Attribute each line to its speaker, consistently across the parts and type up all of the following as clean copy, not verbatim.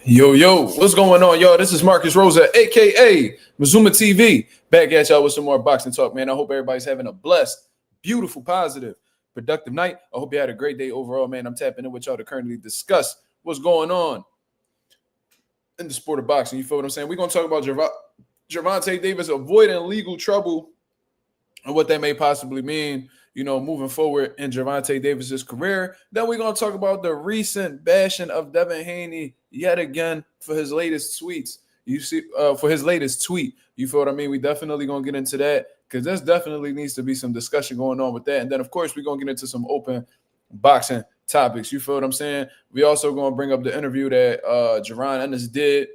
Speaker 1: Yo, what's going on, y'all? This is Marcus Rosa, aka Mazuma TV, back at y'all with some more boxing talk, man. I hope everybody's having a blessed, beautiful, positive, productive night. I hope you had a great day overall, man. I'm tapping in with y'all to currently discuss what's going on in the sport of boxing. You feel what I'm saying? We're gonna talk about Gervonta Davis avoiding legal trouble and what that may possibly mean, moving forward in Gervonta Davis's career. Then we're going to talk about the recent bashing of Devin Haney yet again for his latest tweets. For his latest tweet. You feel what I mean? We definitely going to get into that because there's definitely needs to be some discussion going on with that. And then, of course, we're going to get into some open boxing topics. You feel what I'm saying? We also going to bring up the interview that Gervonta Ennis did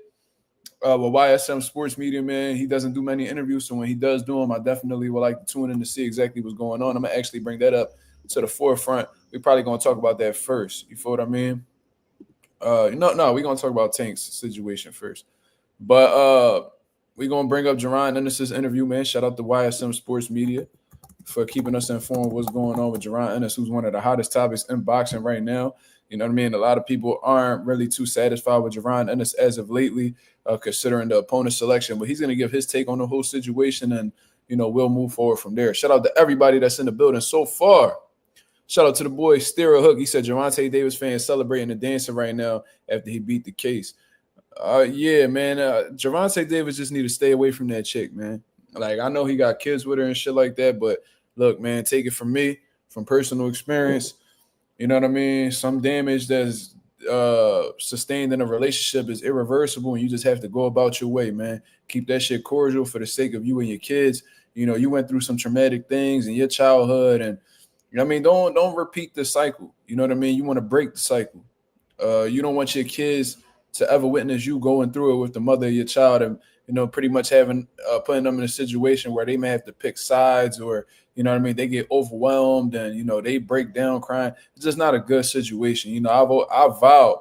Speaker 1: with YSM Sports Media, man. He doesn't do many interviews, so when he does do them, I definitely would like to tune in to see exactly what's going on. I'm going to actually bring that up to the forefront. We're probably going to talk about that first. You feel what I mean? We're going to talk about Tank's situation first. But we're going to bring up Gervonta Ennis' interview, man. Shout out to YSM Sports Media for keeping us informed of what's going on with Gervonta Ennis, who's one of the hottest topics in boxing right now. You know what I mean? A lot of people aren't really too satisfied with Gervonta Ennis as of lately, considering the opponent selection. But he's going to give his take on the whole situation, and, we'll move forward from there. Shout out to everybody that's in the building so far. Shout out to the boy, Steer Hook. He said Gervonta Davis fans celebrating and dancing right now after he beat the case. Yeah, man. Gervonta Davis just need to stay away from that chick, man. Like, I know he got kids with her and shit like that, but look, man, take it from me, from personal experience. You know what I mean? Some damage that's sustained in a relationship is irreversible, and you just have to go about your way, man. Keep that shit cordial for the sake of you and your kids. You went through some traumatic things in your childhood, and don't repeat the cycle. You know what I mean? You want to break the cycle. You don't want your kids to ever witness you going through it with the mother of your child, and pretty much having putting them in a situation where they may have to pick sides, or they get overwhelmed and they break down crying. It's just not a good situation. I vowed,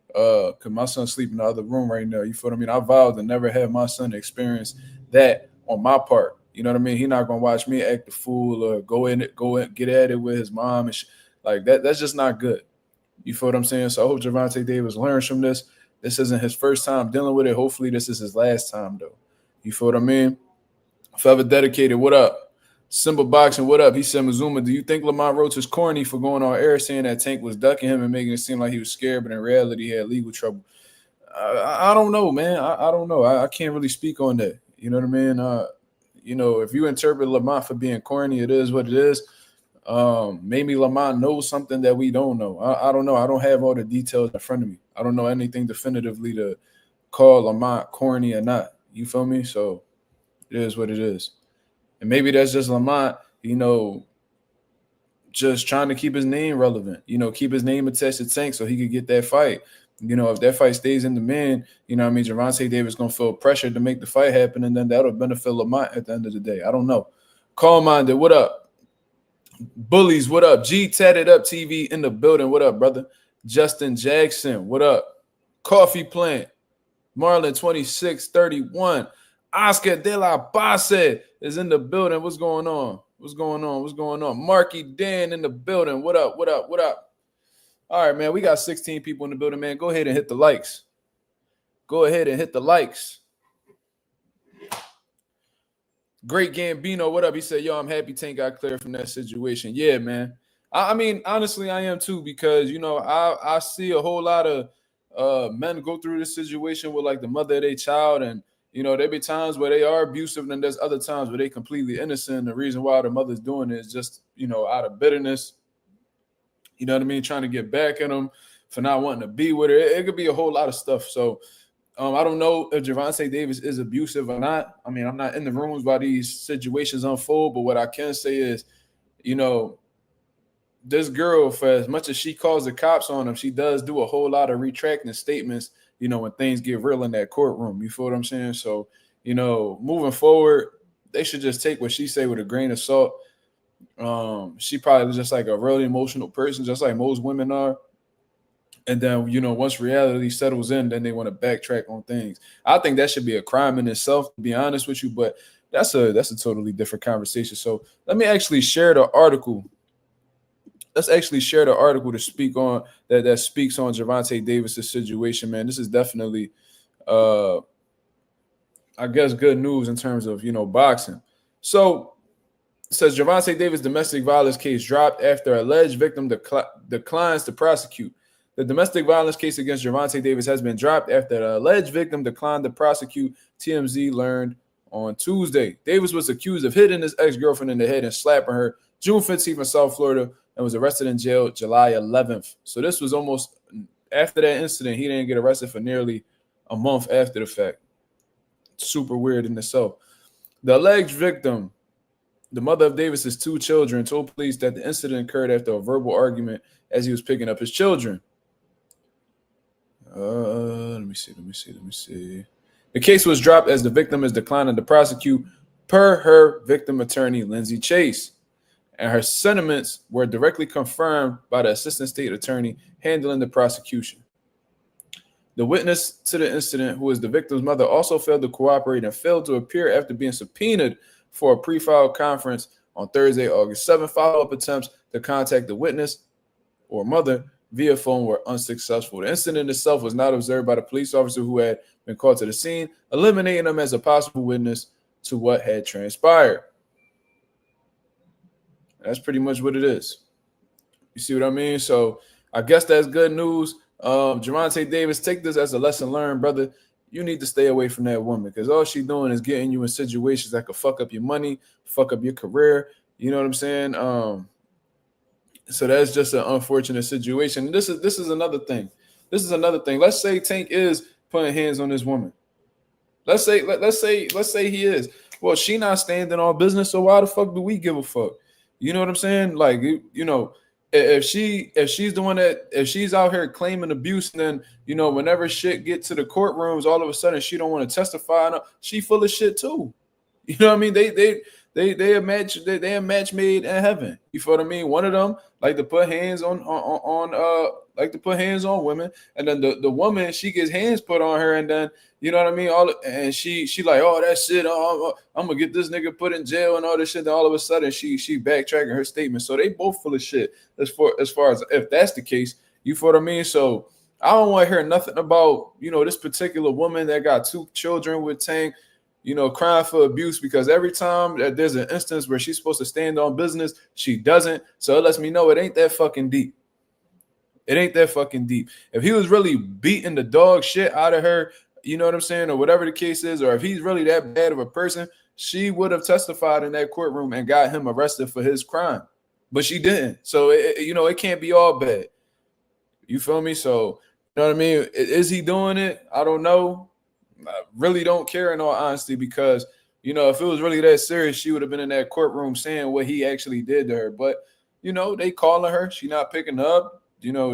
Speaker 1: because my son's sleeping in the other room right now. You feel what I mean? I vowed to never have my son experience that on my part. You know what I mean? He's not gonna watch me act the fool or go in, get at it with his mom and like that. That's just not good. You feel what I'm saying? So I hope Gervonta Davis learns from this. This isn't his first time dealing with it. Hopefully this is his last time, though. You feel what I mean? Forever Dedicated, what up? Simple Boxing, what up? He said, Mazuma, do you think Lamont Roach is corny for going on air saying that Tank was ducking him and making it seem like he was scared, but in reality he had legal trouble? I don't know, man. I don't know. I can't really speak on that. You know what I mean? If you interpret Lamont for being corny, it is what it is. Maybe Lamont knows something that we don't know. I don't know. I don't have all the details in front of me. I don't know anything definitively to call Lamont corny or not. You feel me? So it is what it is. And maybe that's just Lamont, just trying to keep his name relevant, keep his name attached to Tank so he could get that fight. If that fight stays in the man, Gervonta Davis going to feel pressure to make the fight happen, and then that'll benefit Lamont at the end of the day. I don't know. Calm-minded, what up? Bullies, what up? G Tatted Up TV in the building. What up, brother? Justin Jackson, what up? Coffee Plant, Marlon 2631. Oscar De La Base is in the building. What's going on? Marky Dan in the building. What up? All right, man. We got 16 people in the building, man. Go ahead and hit the likes. Great Gambino, what up? He said, yo, I'm happy Tank got clear from that situation. Yeah, man. I mean, honestly, I am too, because, I see a whole lot of men go through this situation with, like, the mother of their child, and, there be times where they are abusive, and there's other times where they completely innocent. The reason why the mother's doing it is just, out of bitterness, you know what I mean, trying to get back at them for not wanting to be with her. It could be a whole lot of stuff. So, I don't know if Gervonta Davis is abusive or not. I mean, I'm not in the rooms while these situations unfold, but what I can say is, this girl, for as much as she calls the cops on him, she does do a whole lot of retracting statements, when things get real in that courtroom. You feel what I'm saying? So, moving forward, they should just take what she say with a grain of salt. She probably just like a really emotional person, just like most women are. And then, once reality settles in, then they want to backtrack on things. I think that should be a crime in itself, to be honest with you, but that's a totally different conversation. So let me actually share the article let's actually share the article to speak on that speaks on Gervonta Davis' situation, man. This is definitely I guess good news in terms of boxing. So it says Gervonta Davis domestic violence case dropped after alleged victim declines to prosecute. The domestic violence case against Gervonta Davis has been dropped after the alleged victim declined to prosecute, TMZ learned on Tuesday. Davis was accused of hitting his ex-girlfriend in the head and slapping her June 15th in South Florida and was arrested in jail July 11th. So this was almost after that incident. He didn't get arrested for nearly a month after the fact. Super weird in itself. The alleged victim, the mother of Davis's 2 children, told police that the incident occurred after a verbal argument as he was picking up his children. Let me see. The case was dropped as the victim is declining to prosecute, per her victim attorney, Lindsay Chase, and her sentiments were directly confirmed by the assistant state attorney handling the prosecution. The witness to the incident, who is the victim's mother, also failed to cooperate and failed to appear after being subpoenaed for a pre-trial conference on Thursday, August 7th. Follow-up attempts to contact the witness or mother via phone were unsuccessful. The incident itself was not observed by the police officer who had been called to the scene, eliminating him as a possible witness to what had transpired. That's pretty much what it is. You see what I mean? So I guess that's good news. Gervonta Davis, take this as a lesson learned, brother. You need to stay away from that woman because all she's doing is getting you in situations that could fuck up your money, fuck up your career. You know what I'm saying? So that's just an unfortunate situation. This is another thing. Let's say Tank is putting hands on this woman. Let's say he is. Well, she not standing on business, so why the fuck do we give a fuck? You know what I'm saying? Like, if she's the one if she's out here claiming abuse, and then whenever shit get to the courtrooms, all of a sudden she don't want to testify. She full of shit too. You know what I mean? They a match made in heaven. You feel what I mean? One of them like to put hands on women, and then the woman, she gets hands put on her, and then you know what I mean? And she like, oh, that shit, I'm gonna get this nigga put in jail and all this shit. Then all of a sudden she backtracking her statement. So they both full of shit as far as if that's the case. You feel what I mean? So I don't want to hear nothing about this particular woman that got 2 children with Tank, crying for abuse, because every time that there's an instance where she's supposed to stand on business, she doesn't. So it lets me know it ain't that fucking deep. It ain't that fucking deep. If he was really beating the dog shit out of her, you know what I'm saying, or whatever the case is, or if he's really that bad of a person, she would have testified in that courtroom and got him arrested for his crime. But she didn't. So, it can't be all bad. You feel me? So, you know what I mean? Is he doing it? I don't know. I really don't care, in all honesty, because, if it was really that serious, she would have been in that courtroom saying what he actually did to her. But, they calling her. She not picking up.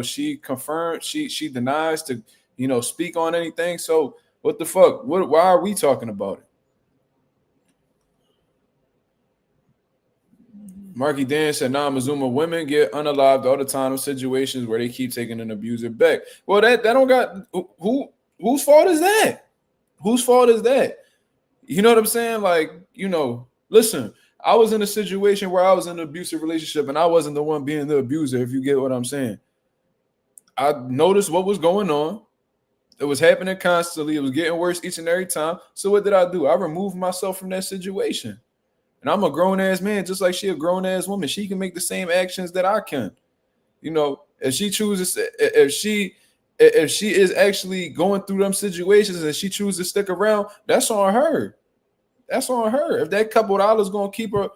Speaker 1: She confirmed. She denies to, speak on anything. So what the fuck? Why are we talking about it? Marky Dan said, Mazuma, women get unalived all the time in situations where they keep taking an abuser back. Well, that don't got whose fault is that? Whose fault is that? You know what I'm saying? Like, listen, I was in a situation where I was in an abusive relationship and I wasn't the one being the abuser, if you get what I'm saying. I noticed what was going on. It was happening constantly. It was getting worse each and every time. So what did I do? I removed myself from that situation. And I'm a grown-ass man, just like she a grown-ass woman. She can make the same actions that I can. If she chooses, if she is actually going through them situations and she chooses to stick around, that's on her. That's on her. If that couple dollars gonna keep her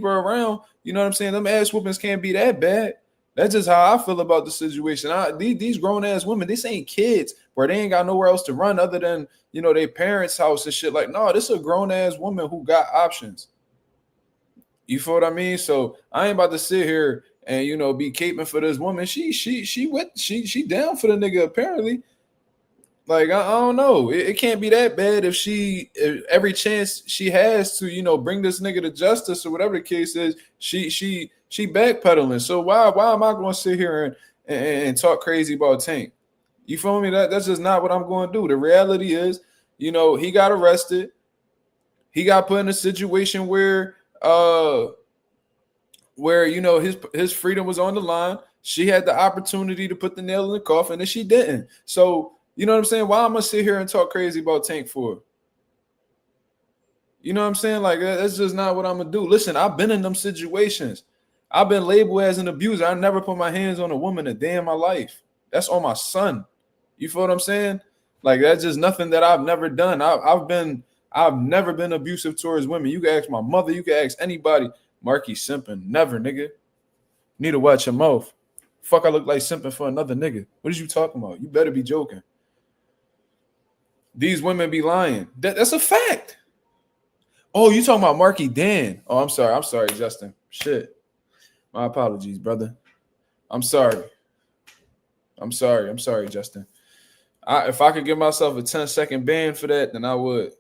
Speaker 1: around, you know what I'm saying? Them ass whoopings can't be that bad. That's just how I feel about the situation. These grown-ass women, this ain't kids where they ain't got nowhere else to run other than, their parents' house and shit. Like, no, this is a grown-ass woman who got options. You feel what I mean? So I ain't about to sit here and be caping for this woman. She down for the nigga apparently. Like I don't know. It can't be that bad if every chance she has to bring this nigga to justice or whatever the case is, she backpedaling. So why am I going to sit here and talk crazy about Tank? You feel me? That's just not what I'm going to do. The reality is, he got arrested. He got put in a situation where where, you know, his freedom was on the line. She had the opportunity to put the nail in the coffin, and she didn't. So, you know what I'm saying? Why am I gonna sit here and talk crazy about Tank for? You know what I'm saying? Like, that's just not what I'm gonna do. Listen, I've been in them situations. I've been labeled as an abuser. I never put my hands on a woman a day in my life. That's on my son. You feel what I'm saying? Like, that's just nothing that I've never done. I've never been abusive towards women. You can ask my mother. You can ask anybody. Marky simping. Never, nigga. Need to watch your mouth. Fuck, I look like simping for another nigga. What is you talking about? You better be joking. These women be lying. That's a fact. Oh, you talking about Marky Dan? Oh, I'm sorry, Justin. Shit. My apologies, brother. I'm sorry, Justin. If I could give myself a 10-second ban for that, then I would.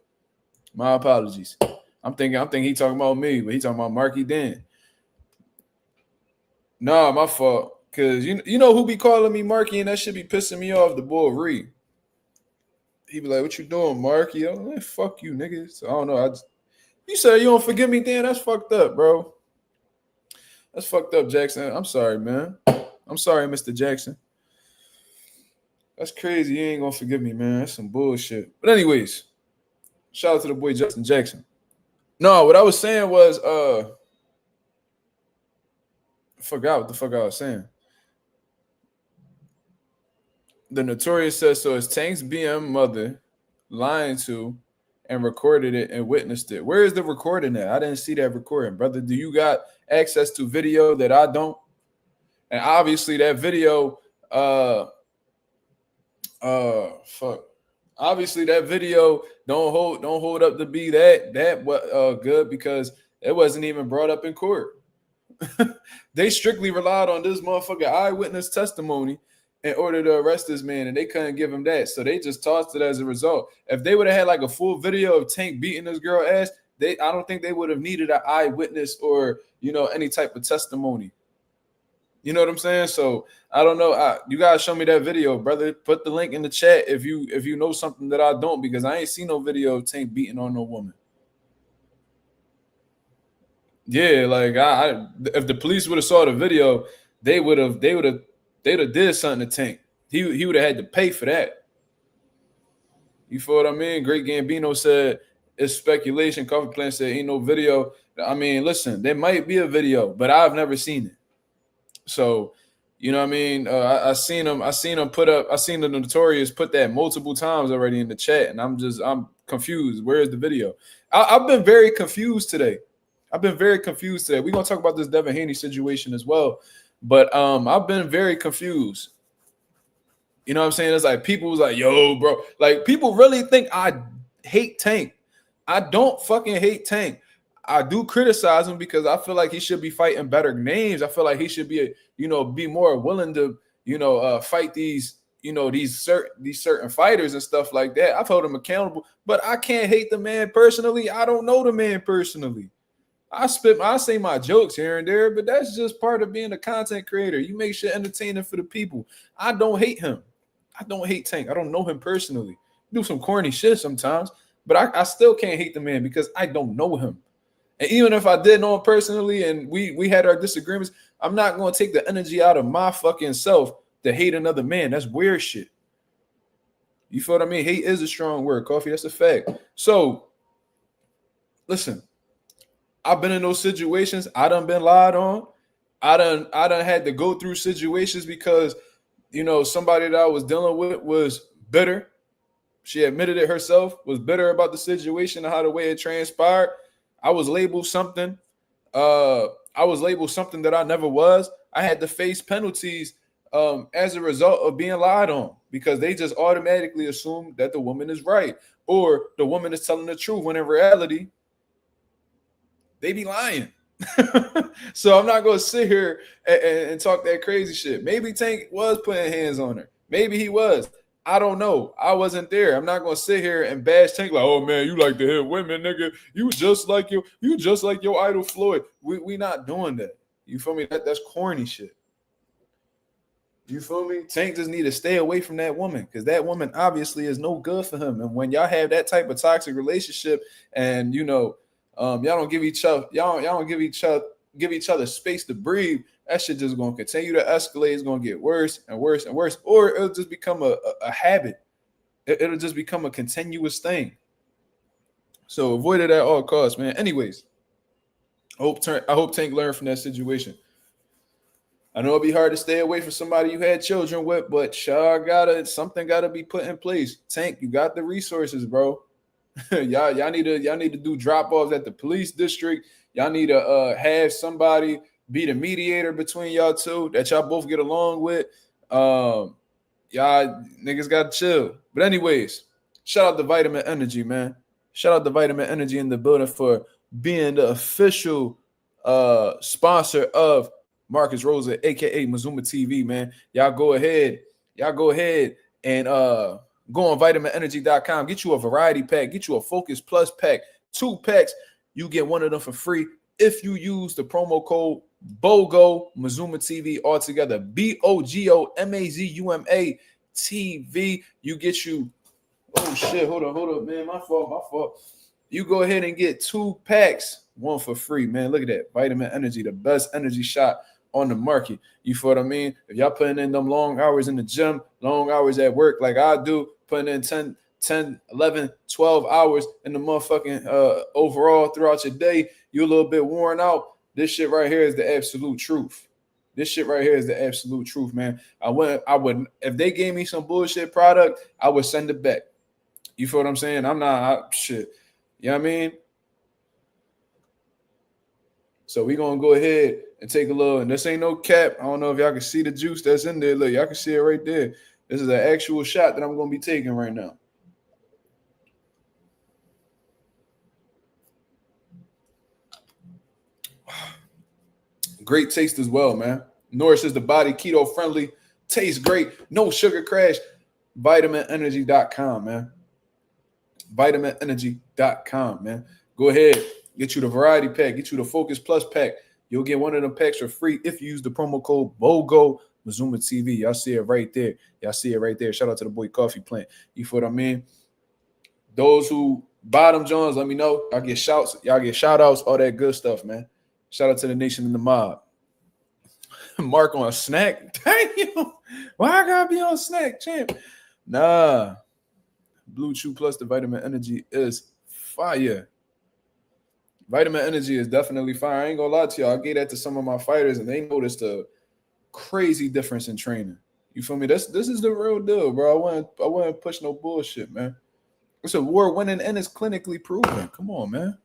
Speaker 1: My apologies. I'm thinking he talking about me, but he talking about Marky Dan. Nah, my fault. Cause you know who be calling me Marky, and that should be pissing me off. The boy Reed. He be like, "What you doing, Marky?" I'm like, "Fuck you, niggas." So I don't know. You said you don't forgive me, Dan. That's fucked up, bro. That's fucked up, Jackson. I'm sorry, man. I'm sorry, Mr. Jackson. That's crazy. You ain't gonna forgive me, man. That's some bullshit. But anyways, shout out to the boy Justin Jackson. No, what I was saying was, I forgot what the fuck I was saying. The Notorious says, so is Tank's BM mother lying to and recorded it and witnessed it? Where is the recording at? I didn't see that recording, brother. Do you got access to video that I don't? And obviously that video, fuck. Obviously that video don't hold up to be that good, because it wasn't even brought up in court. They strictly relied on this motherfucker eyewitness testimony in order to arrest this man, and they couldn't give him that, so they just tossed it as a result. If they would have had like a full video of Tank beating this girl ass, I don't think they would have needed an eyewitness or, you know, any type of testimony. You know what I'm saying? So I don't know. You guys show me that video, brother. Put the link in the chat if you know something that I don't, because I ain't seen no video of Tank beating on no woman. Yeah, like if the police would have saw the video, they would have did something to Tank. He would have had to pay for that. You feel what I mean? Great Gambino said it's speculation. Coffee Plant said ain't no video. I mean, listen, there might be a video, but I've never seen it. So, you know what I mean? I seen the Notorious put that multiple times already in the chat, and I'm confused. Where is the video? I've been very confused today. We're gonna talk about this Devin Haney situation as well, but I've been very confused. You know what I'm saying? It's like people was like, yo, bro, like people really think I hate Tank. I don't fucking hate Tank. I do criticize him because I feel like he should be fighting better names. I feel like he should be, be more willing to, fight these certain fighters and stuff like that. I've held him accountable, but I can't hate the man personally. I don't know the man personally. I say my jokes here and there, but that's just part of being a content creator. You make shit entertaining for the people. I don't hate him. I don't hate Tank. I don't know him personally. Do some corny shit sometimes, but I still can't hate the man because I don't know him. And even if I did know him personally and we had our disagreements, I'm not going to take the energy out of my fucking self to hate another man. That's weird shit. You feel what I mean? Hate is a strong word, Coffee. That's a fact. So, listen, I've been in those situations. I done been lied on. I done had to go through situations because, somebody that I was dealing with was bitter. She admitted it herself, was bitter about the situation and how the way it transpired. I was labeled something. I was labeled something that I never was. I had to face penalties as a result of being lied on because they just automatically assume that the woman is right or the woman is telling the truth when in reality, they be lying. So I'm not going to sit here and talk that crazy shit. Maybe Tank was putting hands on her. Maybe he was. I don't know. I wasn't there. I'm not gonna sit here and bash Tank like, oh man, you like to hit women, nigga. You just like your idol Floyd. We not doing that. You feel me? That's corny shit. You feel me? Tank just need to stay away from that woman because that woman obviously is no good for him. And when y'all have that type of toxic relationship, and y'all don't give each other give each other space to breathe, that shit just gonna continue to escalate. It's gonna get worse and worse and worse, or it'll just become a habit. It'll just become a continuous thing. So avoid it at all costs, man. Anyways, I hope Tank learned from that situation. I know it'd be hard to stay away from somebody you had children with, but something gotta be put in place. Tank, you got the resources, bro. y'all need to do drop-offs at the police district. Y'all need to have somebody be the mediator between y'all two that y'all both get along with. Y'all niggas gotta chill. But anyways, shout out to Vitamin Energy, man. Shout out to Vitamin Energy in the building for being the official sponsor of Marcus Rosa, aka Mazuma TV, man. Y'all go ahead and go on vitaminenergy.com. Get you a variety pack. Get you a Focus Plus pack. 2 packs. You get one of them for free if you use the promo code BOGO Mazuma TV altogether. BOGOMAZUMA TV. You get you. Oh shit! Hold up, man. My fault. You go ahead and get 2 packs, 1 for free, man. Look at that. Vitamin Energy, the best energy shot on the market. You feel what I mean? If y'all putting in them long hours in the gym, long hours at work like I do, putting in 10, 11, 12 hours in the motherfucking overall throughout your day, you're a little bit worn out. This shit right here is the absolute truth. This shit right here is the absolute truth, man. I would, if they gave me some bullshit product, I would send it back. You feel what I'm saying? Shit. You know what I mean? So we're going to go ahead and take a little, and this ain't no cap. I don't know if y'all can see the juice that's in there. Look, y'all can see it right there. This is an actual shot that I'm going to be taking right now. Great taste as well, man. Nourishes the body, keto friendly, tastes great, no sugar crash. VitaminEnergy.com, man. VitaminEnergy.com, man. Go ahead, get you the variety pack, get you the Focus Plus pack. You'll get one of them packs for free if you use the promo code BOGO Mazuma TV. Y'all see it right there. Shout out to the boy Coffee Plant. You feel what I mean? Those who bottom Jones, let me know. Y'all get shouts, shout outs, all that good stuff, man. Shout out to the nation in the mob. Mark on a snack. Damn. Why I gotta be on snack, champ? Nah. Blue Chew Plus, the Vitamin Energy is fire. Vitamin Energy is definitely fire. I ain't gonna lie to y'all. I gave that to some of my fighters, and they noticed a crazy difference in training. You feel me? This is the real deal, bro. I wouldn't push no bullshit, man. It's a war winning and it's clinically proven. Come on, man.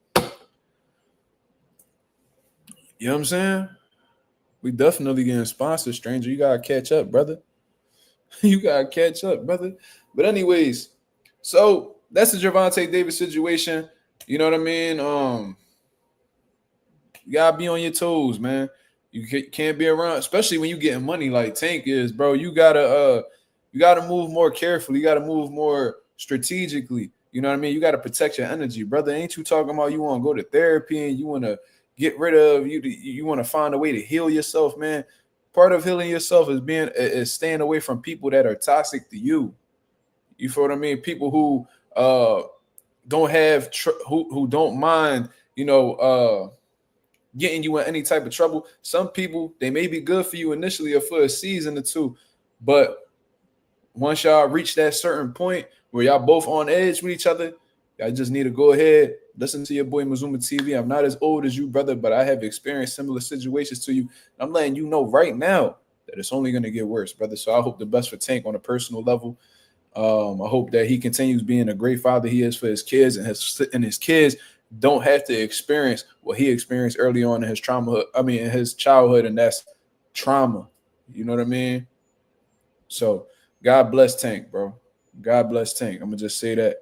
Speaker 1: You know what I'm saying? We definitely getting sponsored, stranger. You gotta catch up, brother. But anyways, so that's the Gervonta Davis situation. You know what I mean? You gotta be on your toes, man. You can't be around, especially when you getting money like Tank is, bro. You gotta move more carefully. You gotta move more strategically. You know what I mean? You gotta protect your energy, brother. Ain't you talking about you want to go to therapy and you want to get rid of you want to find a way to heal yourself, man? Part of healing yourself is staying away from people that are toxic to you. You feel what I mean? People who don't have who don't mind, getting you in any type of trouble. Some people, they may be good for you initially or for a season or two, but once y'all reach that certain point where y'all both on edge with each other, y'all just need to go ahead, listen to your boy Mazuma TV. I'm not as old as you, brother, but I have experienced similar situations to you. I'm letting you know right now that it's only going to get worse, brother. So I hope the best for Tank on a personal level. I hope that he continues being a great father he is for his kids, and his kids don't have to experience what he experienced early on in his in his childhood, and that's trauma. You know what I mean? So God bless Tank, bro. God bless Tank. I'm gonna just say that.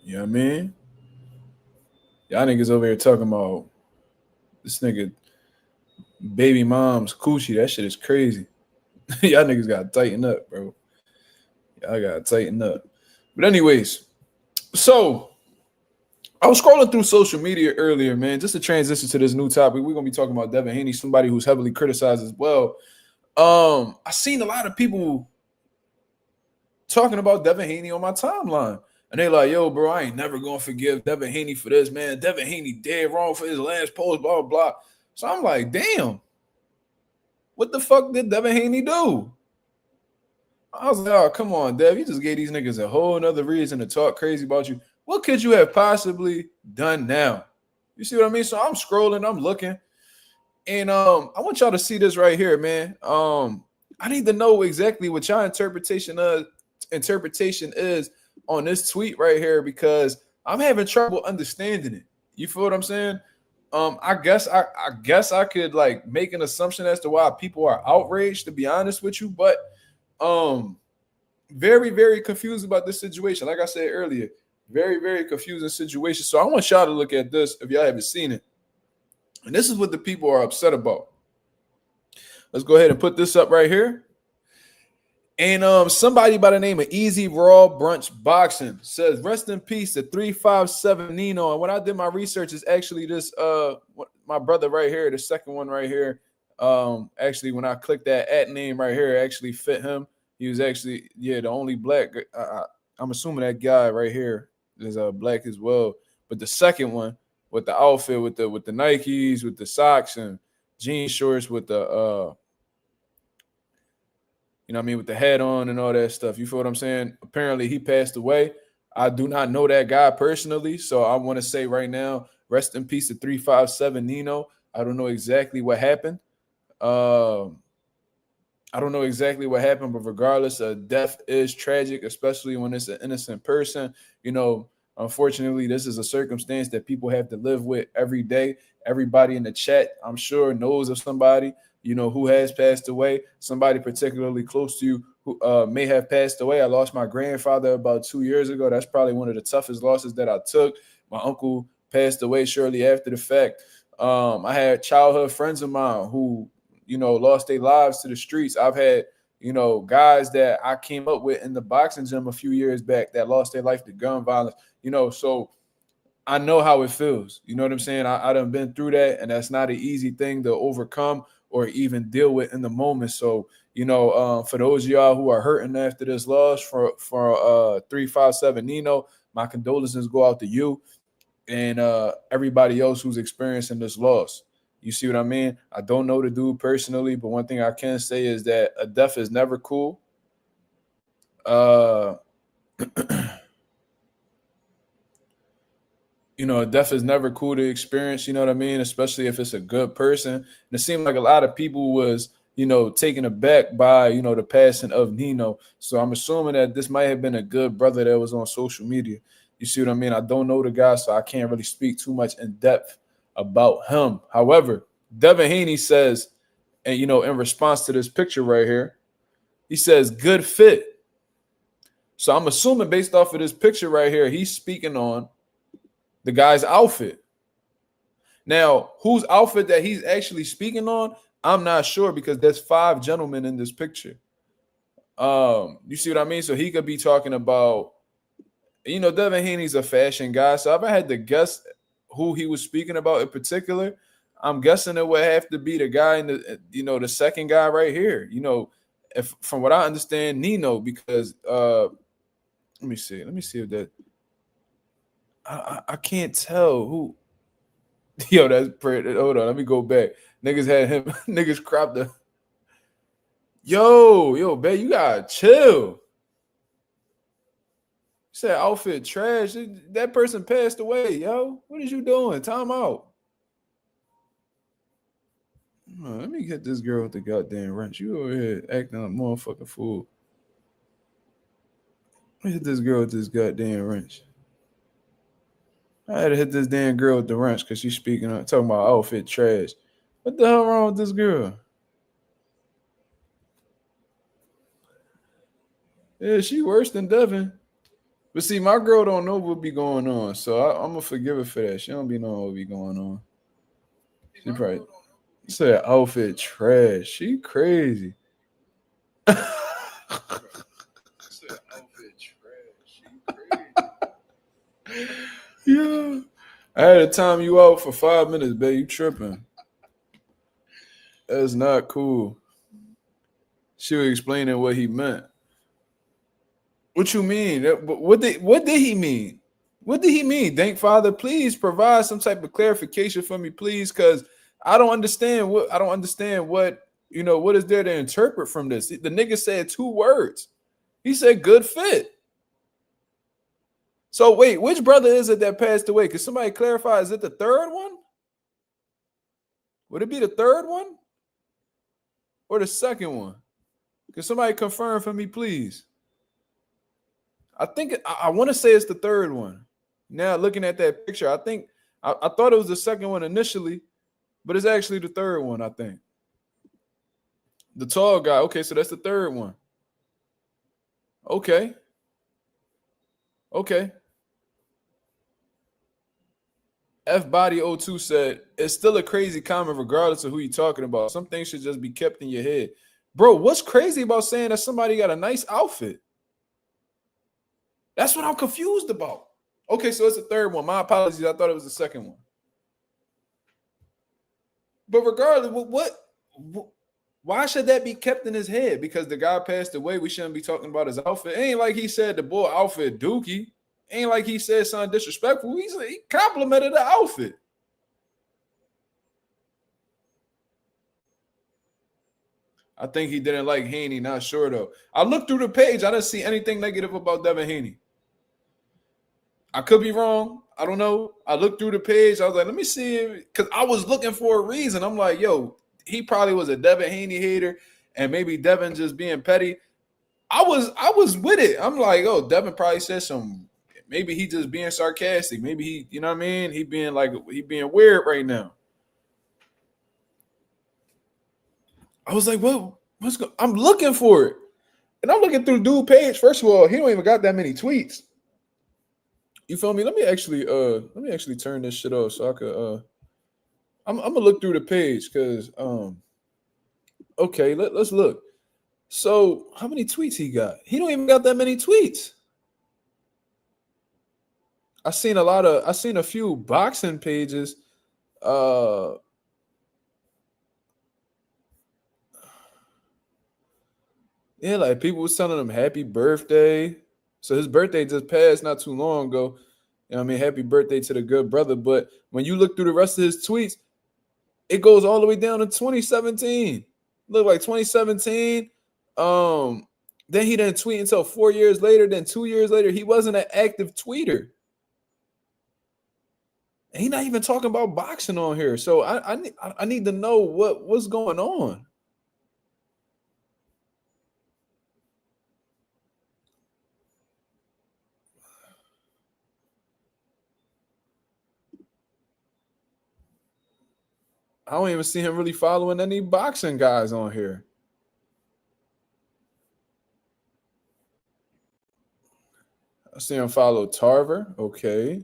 Speaker 1: You know what I mean? Y'all niggas over here talking about this nigga baby mom's coochie. That shit is crazy. Y'all niggas gotta tighten up, bro. Y'all gotta tighten up. But anyways, so I was scrolling through social media earlier, man, just to transition to this new topic. We're gonna be talking about Devin Haney, somebody who's heavily criticized as well. I seen a lot of people talking about Devin Haney on my timeline. And they like, yo, bro, I ain't never gonna forgive Devin Haney for this, man. Devin Haney dead wrong for his last post, blah, blah, blah. So I'm like, damn, what the fuck did Devin Haney do? I was like, oh, come on, Dev. You just gave these niggas a whole nother reason to talk crazy about you. What could you have possibly done now? You see what I mean? So I'm scrolling, I'm looking, and I want y'all to see this right here, man. I need to know exactly what y'all interpretation is on this tweet right here, because I'm having trouble understanding it. You feel what I'm saying? I guess I could like make an assumption as to why people are outraged, to be honest with you, but very, very confused about this situation. Like I said earlier, very, very confusing situation. So I want y'all to look at this if y'all haven't seen it. And this is what the people are upset about. Let's go ahead and put this up right here. And somebody by the name of Easy Raw Brunch Boxing says, rest in peace to 357 Nino. And when I did my research, it's actually this my brother right here, the second one right here. Actually, when I clicked that @ name right here, it actually fit him. He was actually, the only black. I'm assuming that guy right here is black as well. But the second one with the outfit, with the Nikes, with the socks and jean shorts, with the with the hat on and all that stuff. You feel what I'm saying? Apparently, he passed away. I do not know that guy personally, so I want to say right now, rest in peace to 357 Nino. I don't know exactly what happened. But regardless, death is tragic, especially when it's an innocent person. Unfortunately, this is a circumstance that people have to live with every day. Everybody in the chat, I'm sure, knows of somebody, who has passed away, somebody particularly close to you who may have passed away. I lost my grandfather about 2 years ago. That's probably one of the toughest losses that I took. My uncle passed away shortly after the fact. I had childhood friends of mine who, lost their lives to the streets. I've had, guys that I came up with in the boxing gym a few years back that lost their life to gun violence, so I know how it feels. You know what I'm saying? I done been through that, and that's not an easy thing to overcome or even deal with in the moment. So, for those of y'all who are hurting after this loss for 357 Nino, my condolences go out to you and everybody else who's experiencing this loss. You see what I mean? I don't know the dude personally, but one thing I can say is that a death is never cool. A death is never cool to experience, you know what I mean? Especially if it's a good person. And it seemed like a lot of people was, taken aback by, the passing of Nino. So I'm assuming that this might have been a good brother that was on social media. You see what I mean? I don't know the guy, so I can't really speak too much in depth about him. However, Devin Haney says, and, in response to this picture right here, he says, good fit. So I'm assuming based off of this picture right here, he's speaking on the guy's outfit. Now, whose outfit that he's actually speaking on, I'm not sure, because there's 5 gentlemen in this picture. You see what I mean? So he could be talking about, Devin Haney's a fashion guy. So if I had to guess who he was speaking about in particular, I'm guessing it would have to be the guy in the, the second guy right here. If from what I understand, Nino, because let me see if that. I can't tell who. Yo, that's pretty. Hold on, let me go back. Niggas had him. Niggas cropped the. Yo, babe, you gotta chill. You said outfit trash. That person passed away, yo. What is you doing? Time out. Let me get this girl with the goddamn wrench. You over here acting like a motherfucking fool. Let me hit this girl with this goddamn wrench. I had to hit this damn girl with the wrench because she's talking about outfit trash. What the hell wrong with this girl? Yeah, she worse than Devin. But see, my girl don't know what be going on, so I'm gonna forgive her for that. She don't be knowing what be going on. She probably said outfit trash. She crazy. Yeah. I had to time you out for 5 minutes, babe. You tripping. That's not cool. She was explaining what he meant. What you mean? What did he mean? What did he mean? Thank Father, please provide some type of clarification for me, please, because I don't understand what what is there to interpret from this. The nigga said 2 words. He said good fit. So wait, which brother is it that passed away? Can somebody clarify? Is it the third one? Would it be the third one or the second one? Can somebody confirm for me, please? I think I want to say it's the third one. Now looking at that picture, I think I thought it was the second one initially, but it's actually the third one, I think. The tall guy. Okay, so that's the third one. Okay. F Body 02 said, it's still a crazy comment regardless of who you're talking about. Some things should just be kept in your head. Bro, what's crazy about saying that somebody got a nice outfit? That's what I'm confused about. Okay, so it's the third one. My apologies. I thought it was the second one. But regardless, why should that be kept in his head? Because the guy passed away, we shouldn't be talking about his outfit. It ain't like he said the boy outfit dookie. Ain't like he said something disrespectful. He complimented the outfit. I think he didn't like Haney. Not sure, though. I looked through the page. I didn't see anything negative about Devin Haney. I could be wrong. I don't know. I looked through the page. I was like, let me see. Because I was looking for a reason. I'm like, yo, he probably was a Devin Haney hater. And maybe Devin just being petty. I was with it. I'm like, oh, Devin probably said some. Maybe he just being sarcastic. Maybe he, you know what I mean? He being weird right now. I was like, well, I'm looking for it. And I'm looking through dude page. First of all, he don't even got that many tweets. You feel me? Let me actually turn this shit off so I could I'm gonna look through the page because okay, let's look. So how many tweets he got? He don't even got that many tweets. I seen a few boxing pages. Yeah, like people was telling him happy birthday. So his birthday just passed not too long ago. You know what I mean? Happy birthday to the good brother. But when you look through the rest of his tweets, it goes all the way down to 2017. Look like 2017. Then he didn't tweet until 4 years later. Then 2 years later, he wasn't an active tweeter. And he's not even talking about boxing on here. So I need to know what's going on. I don't even see him really following any boxing guys on here. I see him follow Tarver. Okay.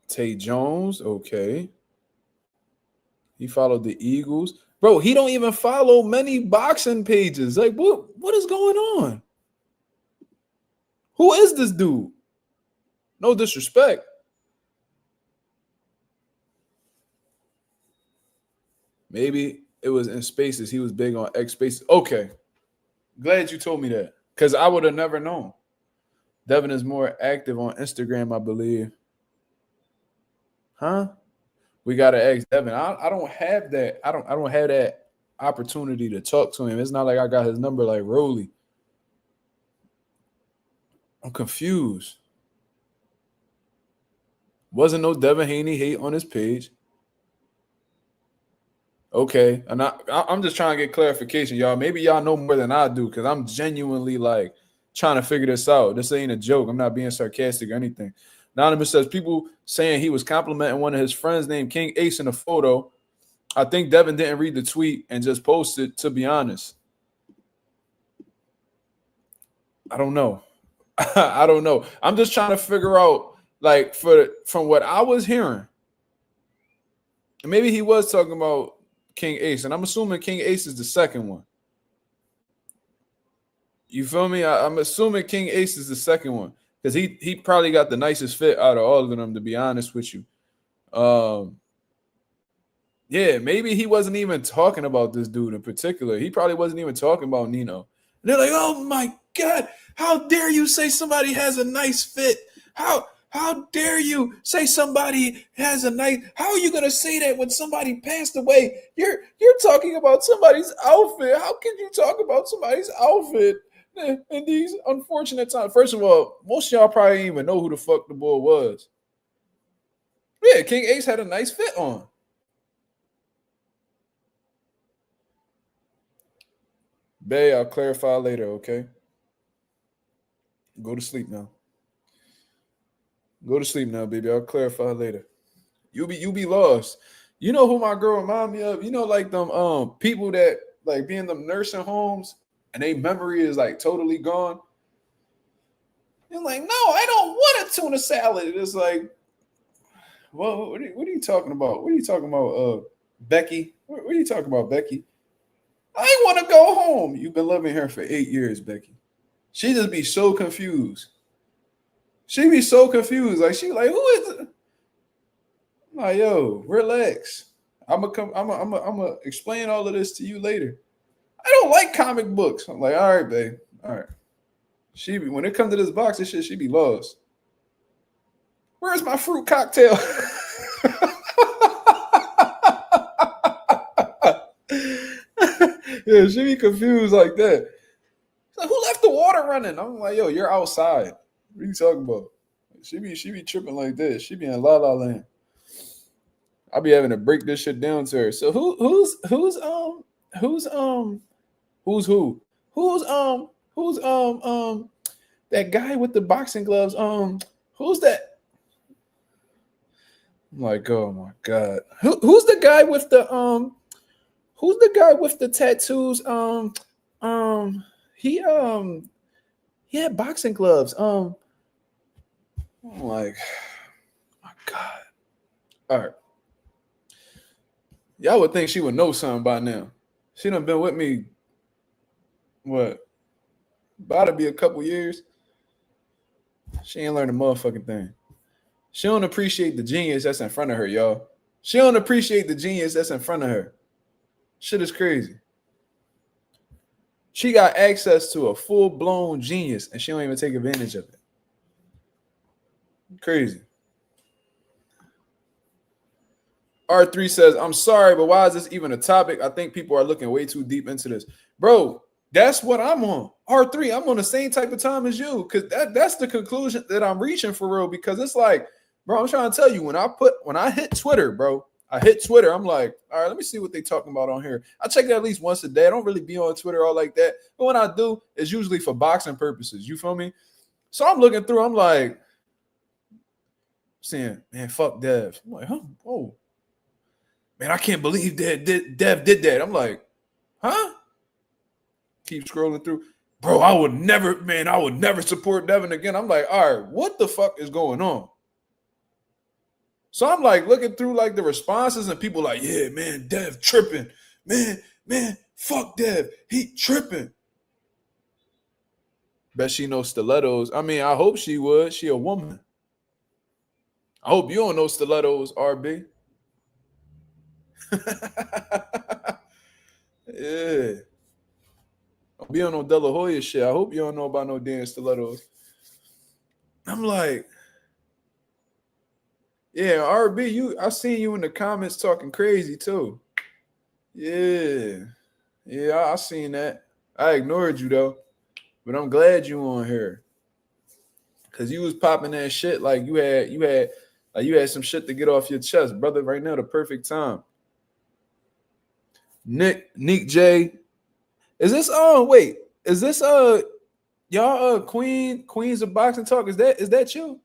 Speaker 1: Tay Jones. Okay. He followed the Eagles. Bro, he don't even follow many boxing pages. Like, what is going on? Who is this dude? No disrespect. Maybe it was in Spaces. He was big on X Spaces. Okay. Glad you told me that. Because I would have never known. Devin is more active on Instagram, I believe. Huh? We gotta ask Devin. I don't have that. I don't have that opportunity to talk to him. It's not like I got his number like Rolly. I'm confused. Wasn't no Devin Haney hate on his page. Okay, and I'm just trying to get clarification, y'all. Maybe y'all know more than I do because I'm genuinely like trying to figure this out. This ain't a joke. I'm not being sarcastic or anything. Anonymous says people saying he was complimenting one of his friends named King Ace in a photo. I think Devin didn't read the tweet and just posted, to be honest. I don't know. I don't know. I'm just trying to figure out, like, from what I was hearing, maybe he was talking about King Ace, and I'm assuming King Ace is the second one. You feel me? I'm assuming King Ace is the second one because he probably got the nicest fit out of all of them, to be honest with you. Yeah, maybe he wasn't even talking about this dude in particular. He probably wasn't even talking about Nino. they're like, oh my God, how dare you say somebody has a nice fit? How dare you say somebody has a nice? How are you gonna say that when somebody passed away? You're talking about somebody's outfit. How can you talk about somebody's outfit in these unfortunate times? First of all, most of y'all probably didn't even know who the fuck the boy was. Yeah, King Ace had a nice fit on. Bay, I'll clarify later, okay? Go to sleep now. Go to sleep now, baby. I'll clarify later. You be lost. You know who my girl remind me of? You know, like them people that like be in them nursing homes and their memory is like totally gone. You're like, no, I don't want a tuna salad. It's like, well, what are you talking about? What are you talking about, Becky? What are you talking about, Becky? I want to go home. You've been loving her for 8 years, Becky. She just be so confused. She be so confused. Like she like, who is it? I'm like, yo, relax. I'm gonna explain all of this to you later. I don't like comic books. I'm like, all right, babe. All right. She be when it comes to this box, this shit, she be lost. Where's my fruit cocktail? Yeah, she be confused like that. Like, who left the water running? I'm like, yo, you're outside. What are you talking about? She be tripping like this. She be in la la land. I be having to break this shit down to her. So who's that guy with the boxing gloves? Who's that? I'm like, oh my God. Who's the guy with the tattoos? He had boxing gloves. I'm like, my God. All right. Y'all would think she would know something by now. She done been with me, what? About to be a couple years. She ain't learned a motherfucking thing. She don't appreciate the genius that's in front of her, y'all. She don't appreciate the genius that's in front of her. Shit is crazy. She got access to a full-blown genius, and she don't even take advantage of it. Crazy. R3 says, I'm sorry, but why is this even a topic? I think people are looking way too deep into this. Bro, that's what I'm on. R3, I'm on the same type of time as you, because that's the conclusion that I'm reaching for real, because it's like, bro, I'm trying to tell you, when I hit Twitter, bro, I'm like, all right, let me see what they talking about on here. I check it at least once a day. I don't really be on Twitter all like that. But when I do, it's usually for boxing purposes. You feel me? So I'm looking through, I'm like, saying, man, fuck Dev. I'm like, huh? Oh. Man, I can't believe that Dev did that. I'm like, huh? Keep scrolling through. Bro, I would never support Devin again. I'm like, all right, what the fuck is going on? So I'm like looking through like the responses and people like, yeah, man, Dev tripping. Man, fuck Dev. He tripping. Bet she knows stilettos. I mean, I hope she would. She a woman. I hope you don't know stilettos, RB. Yeah. Don't be on no De La Hoya shit. I hope you don't know about no damn stilettos. I'm like, yeah, RB, I seen you in the comments talking crazy too. Yeah, I seen that. I ignored you though, but I'm glad you on here, cause you was popping that shit like you had some shit to get off your chest, brother. Right now, the perfect time. Nick J, is this wait, is this y'all Queens of Boxing Talk? Is that you?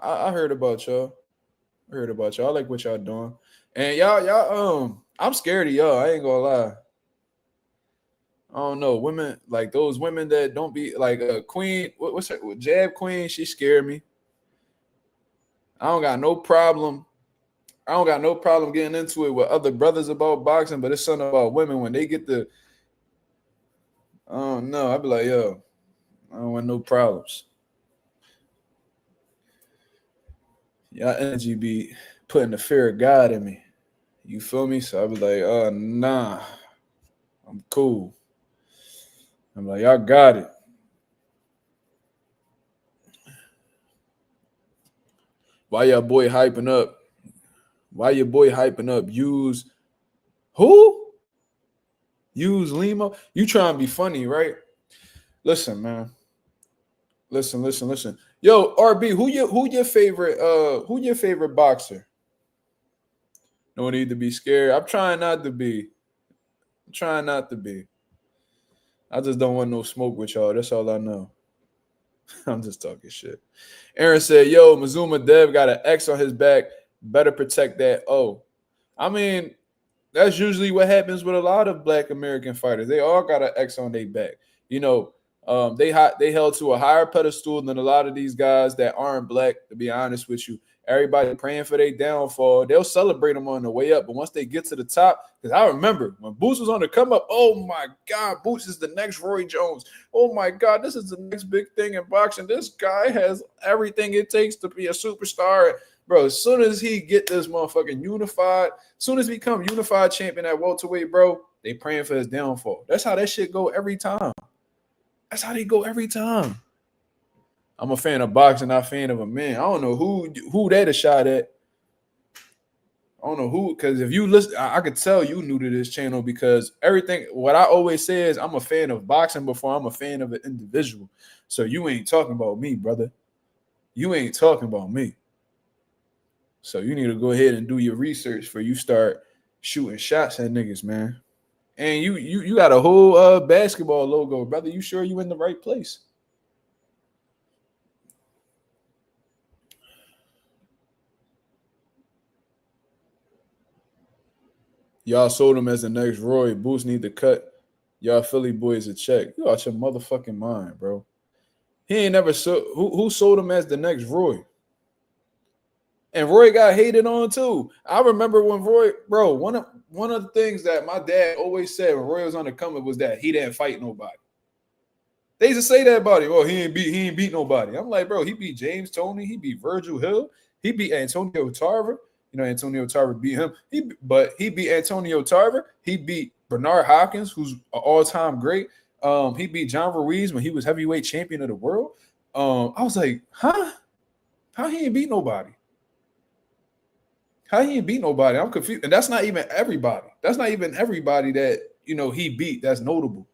Speaker 1: I heard about y'all. I like what y'all doing. And y'all I'm scared of y'all. I ain't gonna lie. I don't know. Women, like those women that don't be like a queen. What's her Jab Queen? She scared me. I don't got no problem. I don't got no problem getting into it with other brothers about boxing, but it's something about women when they get the I don't know. I'd be like, yo, I don't want no problems. Y'all energy be putting the fear of God in me. You feel me? So I be like, nah. I'm cool. I'm like, y'all got it. Why your boy hyping up? Why your boy hyping up? Use who? Use Limo? You trying to be funny, right? Listen, man. Listen. Yo, RB, who your favorite boxer? No need to be scared. I'm trying not to be. I'm trying not to be. I just don't want no smoke with y'all. That's all I know. I'm just talking shit. Aaron said, yo, Mazuma Dev got an X on his back. Better protect that. Oh, I mean, that's usually what happens with a lot of Black American fighters. They all got an X on their back. You know, they held to a higher pedestal than a lot of these guys that aren't Black, to be honest with you. Everybody praying for their downfall. They'll celebrate them on the way up. But once they get to the top, because I remember when Boots was on the come up, oh my God, Boots is the next Roy Jones. Oh my God, this is the next big thing in boxing. This guy has everything it takes to be a superstar. Bro, as soon as he get this motherfucking unified, as soon as he become unified champion at welterweight, bro, they praying for his downfall. That's how that shit go every time. That's how they go every time. I'm a fan of boxing, not a fan of a man. I don't know who that a shot at. I don't know who, because if you listen, I could tell you new to this channel because everything, what I always say is I'm a fan of boxing before I'm a fan of an individual. So you ain't talking about me, brother. You ain't talking about me. So you need to go ahead and do your research before you start shooting shots at niggas, man. And you got a whole basketball logo, brother. You sure you in the right place? Y'all sold him as the next Roy. Boost need to cut y'all Philly boys a check. You out your motherfucking mind, bro. He ain't never sold. Who sold him as the next Roy? And Roy got hated on too. I remember when Roy, bro, one of the things that my dad always said when Roy was on the come up was that he didn't fight nobody. They used to say that about him. Oh, he ain't beat nobody. I'm like, bro, he beat James Toney, he beat Virgil Hill, he beat Antonio Tarver. You know, Antonio Tarver beat him. He beat Antonio Tarver. He beat Bernard Hopkins, who's an all-time great. He beat John Ruiz when he was heavyweight champion of the world. I was like, huh? How he ain't beat nobody? How he ain't beat nobody? I'm confused. And that's not even everybody. That's not even everybody that, you know, he beat that's notable.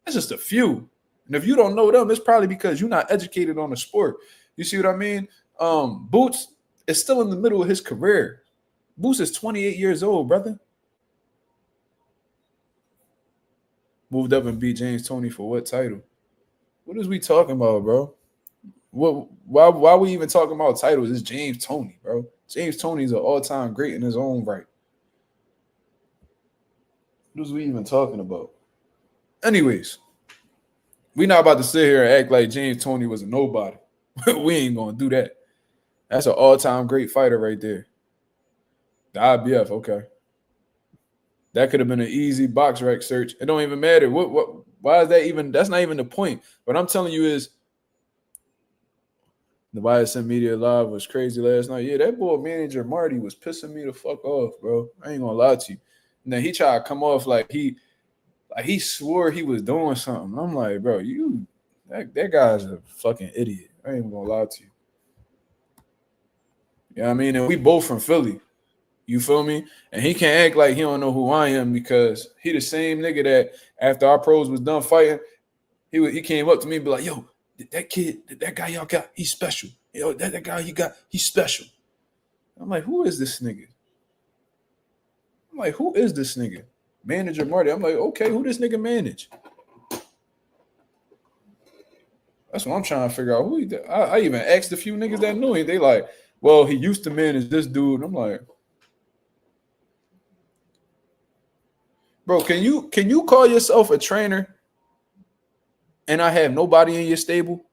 Speaker 1: That's just a few. And if you don't know them, it's probably because you're not educated on the sport. You see what I mean? Boots is still in the middle of his career. Boots is 28 years old, brother. Moved up and beat James Toney for what title? What is we talking about, bro? Why we even talking about titles? It's James Toney, bro. James Toney's an all-time great in his own right. What is we even talking about? Anyways, we not about to sit here and act like James Toney was a nobody. We ain't gonna do that. That's an all-time great fighter right there. The IBF, okay. That could have been an easy box rec search. It don't even matter. Why is that even? That's not even the point. What I'm telling you is the YSM Media Live was crazy last night. Yeah, that boy manager Marty was pissing me the fuck off, bro. I ain't gonna lie to you. And then he tried to come off like he swore he was doing something. I'm like, bro, that guy's a fucking idiot. I ain't even gonna lie to you. You know what I mean? And we both from Philly. You feel me? And he can't act like he don't know who I am because he the same nigga that after our pros was done fighting, he came up to me and be like, yo, that guy y'all got, he's special. Yo, that guy you got, he's special. I'm like, who is this nigga? Manager Marty. I'm like, okay, who this nigga manage? That's what I'm trying to figure out. I even asked a few niggas that knew him. They like, well, he used to manage this dude. I'm like, bro, can you call yourself a trainer and I have nobody in your stable?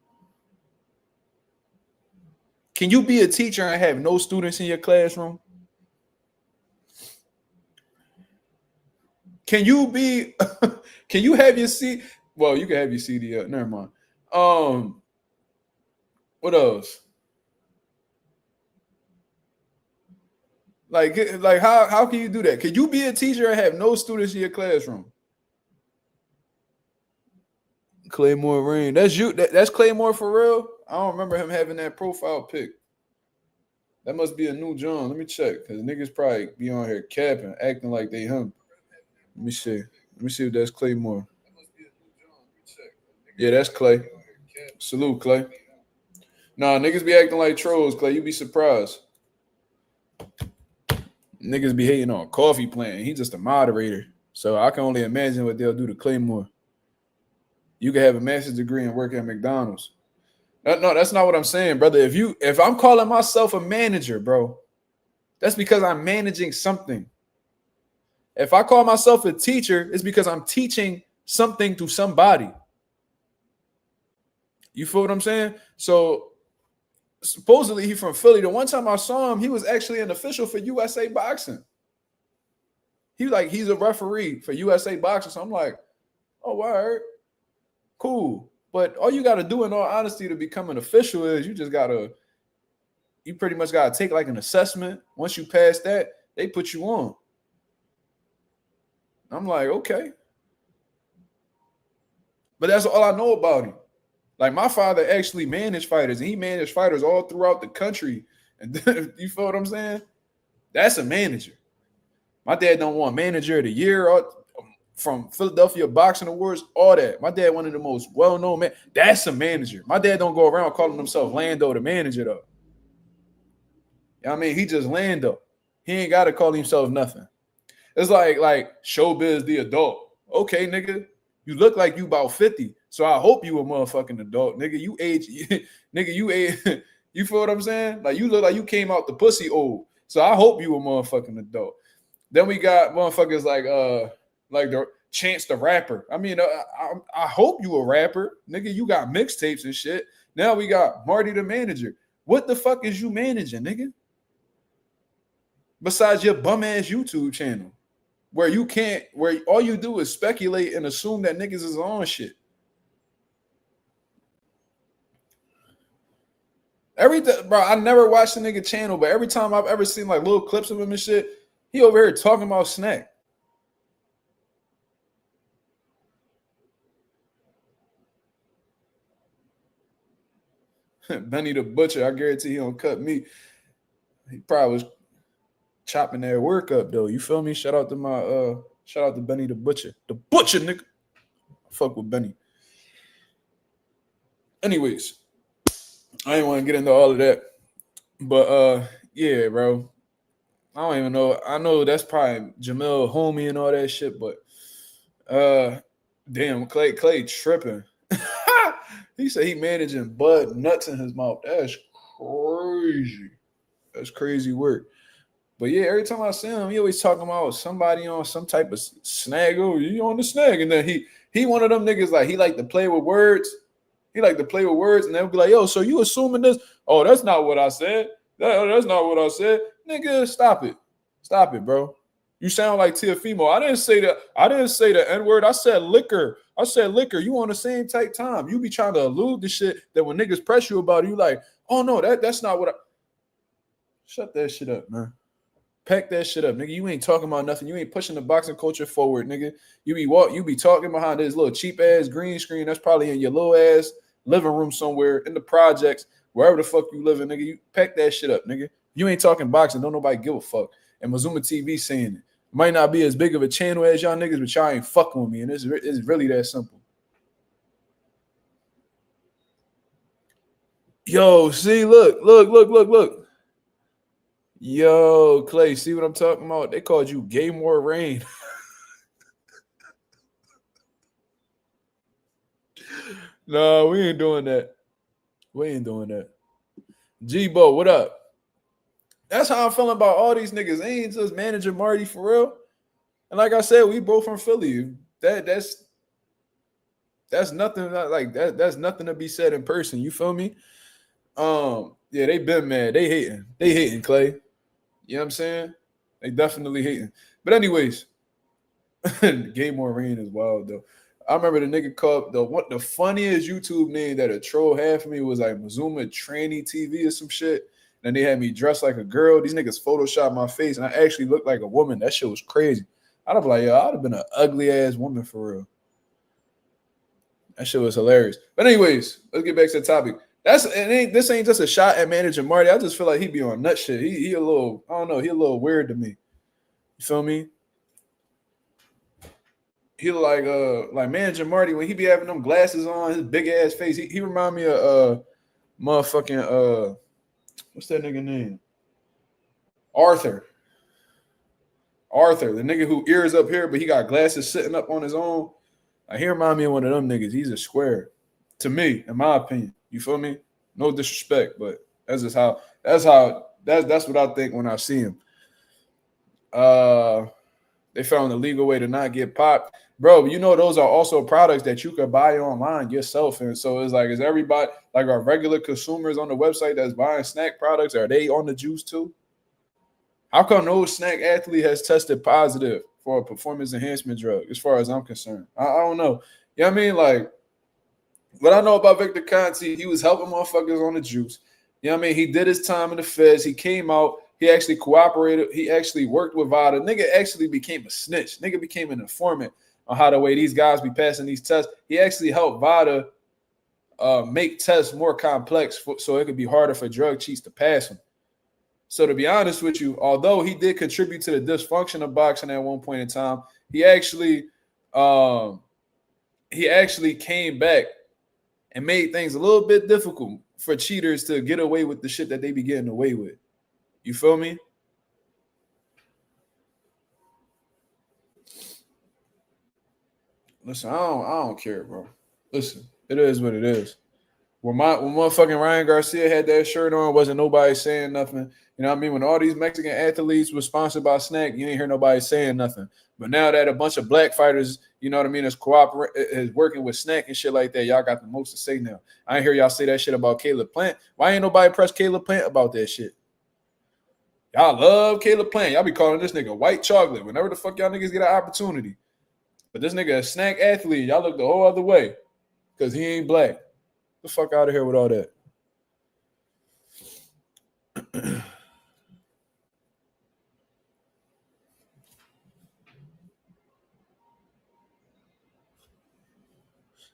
Speaker 1: Can you be a teacher and have no students in your classroom? Can you be? Can you have your C? Well, you can have your CD up. Never mind. What else? Like how can you do that? Can you be a teacher and have no students in your classroom? Claymore Rain. That's you. That's Claymore for real? I don't remember him having that profile pic. That must be a new John. Let me check. Because niggas probably be on here capping, acting like they him. Let me see. Let me see if that's Claymore. Yeah, that's Clay. Salute, Clay. Nah, niggas be acting like trolls, Clay. You be surprised. Niggas be hating on Coffee Plant. He's just a moderator. So I can only imagine what they'll do to Claymore. You can have a master's degree and work at McDonald's. No, that's not what I'm saying, brother. If I'm calling myself a manager, bro, that's because I'm managing something. If I call myself a teacher, it's because I'm teaching something to somebody. You feel what I'm saying? So supposedly he's from Philly. The one time I saw him, he was actually an official for USA Boxing. He's a referee for USA Boxing. So I'm like, oh, word. Cool. But all you got to do in all honesty to become an official is you pretty much got to take like an assessment. Once you pass that, they put you on. I'm like, okay. But that's all I know about him. Like my father actually managed fighters, and he managed fighters all throughout the country. And you feel what I'm saying? That's a manager. My dad don't want manager of the year or from Philadelphia Boxing Awards, all that. My dad one of the most well-known men. That's a manager. My dad don't go around calling himself Lando the manager, though. You know what I mean? He just Lando. He ain't got to call himself nothing. It's like Showbiz the adult. Okay, nigga, you look like you about 50, so I hope you a motherfucking adult. Nigga, you age. Nigga, you age. You feel what I'm saying? Like, you look like you came out the pussy old, so I hope you a motherfucking adult. Then we got motherfuckers like the Chance the Rapper. I mean, I hope you a rapper. Nigga, you got mixtapes and shit. Now we got Marty the manager. What the fuck is you managing, nigga? Besides your bum-ass YouTube channel, where all you do is speculate and assume that niggas is on shit. Bro, I never watched the nigga channel, but every time I've ever seen like little clips of him and shit, he over here talking about Snack. Benny the Butcher, I guarantee he don't cut meat. He probably was chopping that work up though. You feel me? Shout out to Benny the Butcher. The Butcher, nigga. Fuck with Benny. Anyways, I didn't want to get into all of that. But yeah, bro. I don't even know. I know that's probably Jamil homie and all that shit, but damn, Clay tripping. He said he managing bud nuts in his mouth. That's crazy. That's crazy work. But yeah, every time I see him, he always talking about somebody on some type of snag. Oh, you on the snag. And then he one of them niggas like he like to play with words. He like to play with words and they'll be like, yo, so you assuming this? Oh, that's not what I said. That's not what I said. Nigga, stop it. Stop it, bro. You sound like Tiafimo. I didn't say the N-word. I said liquor. You on the same type time. You be trying to allude to shit that when niggas press you about it, you like, oh no, that's not what I. Shut that shit up, man. Pack that shit up, nigga. You ain't talking about nothing. You ain't pushing the boxing culture forward, nigga. You be talking behind this little cheap ass green screen that's probably in your little ass living room somewhere in the projects, wherever the fuck you living, nigga. You pack that shit up, nigga. You ain't talking boxing. Don't nobody give a fuck. And Mazuma TV saying it. Might not be as big of a channel as y'all niggas, but y'all ain't fucking with me. And it's really that simple. Yo, see, look. Yo, Clay, see what I'm talking about? They called you Gay More Rain. No, we ain't doing that. G-Bo, what up? That's how I'm feeling about all these niggas. They ain't just manager Marty for real. And like I said, we both from Philly. That's nothing like that. That's nothing to be said in person. You feel me? Yeah, they been mad. They hating Clay. You know what I'm saying? They definitely hating. But anyways, Gay More Rain is wild though. I remember the nigga called the funniest YouTube name that a troll had for me was like Mazuma Tranny TV or some shit. And they had me dressed like a girl. These niggas photoshopped my face and I actually looked like a woman. That shit was crazy. I'd have been like, yo, I'd have been an ugly ass woman for real. That shit was hilarious. But anyways, let's get back to the topic. This ain't just a shot at manager Marty. I just feel like he be on nut shit. He a little, I don't know, he a little weird to me. You feel me? He like manager Marty when he be having them glasses on, his big ass face. He remind me of motherfucking what's that nigga name? Arthur, the nigga who ears up here, but he got glasses sitting up on his own. He remind me of one of them niggas. He's a square to me, in my opinion. You feel me? No disrespect, but that's what I think when I see him. They found a legal way to not get popped. Bro, you know those are also products that you could buy online yourself. And so it's like, is everybody, like our regular consumers on the website that's buying snack products, are they on the juice too? How come no snack athlete has tested positive for a performance enhancement drug, as far as I'm concerned? I don't know. You know what I mean? Like, what I know about Victor Conti, he was helping motherfuckers on the juice. You know what I mean? He did his time in the feds. He came out. He actually cooperated. He actually worked with VADA. Nigga actually became a snitch. Nigga became an informant on how the way these guys be passing these tests. He actually helped VADA make tests more complex so it could be harder for drug cheats to pass them. So to be honest with you, although he did contribute to the dysfunction of boxing at one point in time, he actually came back and made things a little bit difficult for cheaters to get away with the shit that they be getting away with. You feel me? Listen, I don't care, bro. Listen, it is what it is. When motherfucking Ryan Garcia had that shirt on, wasn't nobody saying nothing. You know what I mean? When all these Mexican athletes were sponsored by Snack, you ain't hear nobody saying nothing. But now that a bunch of black fighters, you know what I mean, is working with Snack and shit like that, y'all got the most to say now. I ain't hear y'all say that shit about Caleb Plant. Why ain't nobody press Caleb Plant about that shit? Y'all love Caleb Plant. Y'all be calling this nigga white chocolate whenever the fuck y'all niggas get an opportunity. But this nigga a Snack athlete. Y'all look the whole other way because he ain't black. The fuck out of here with all that.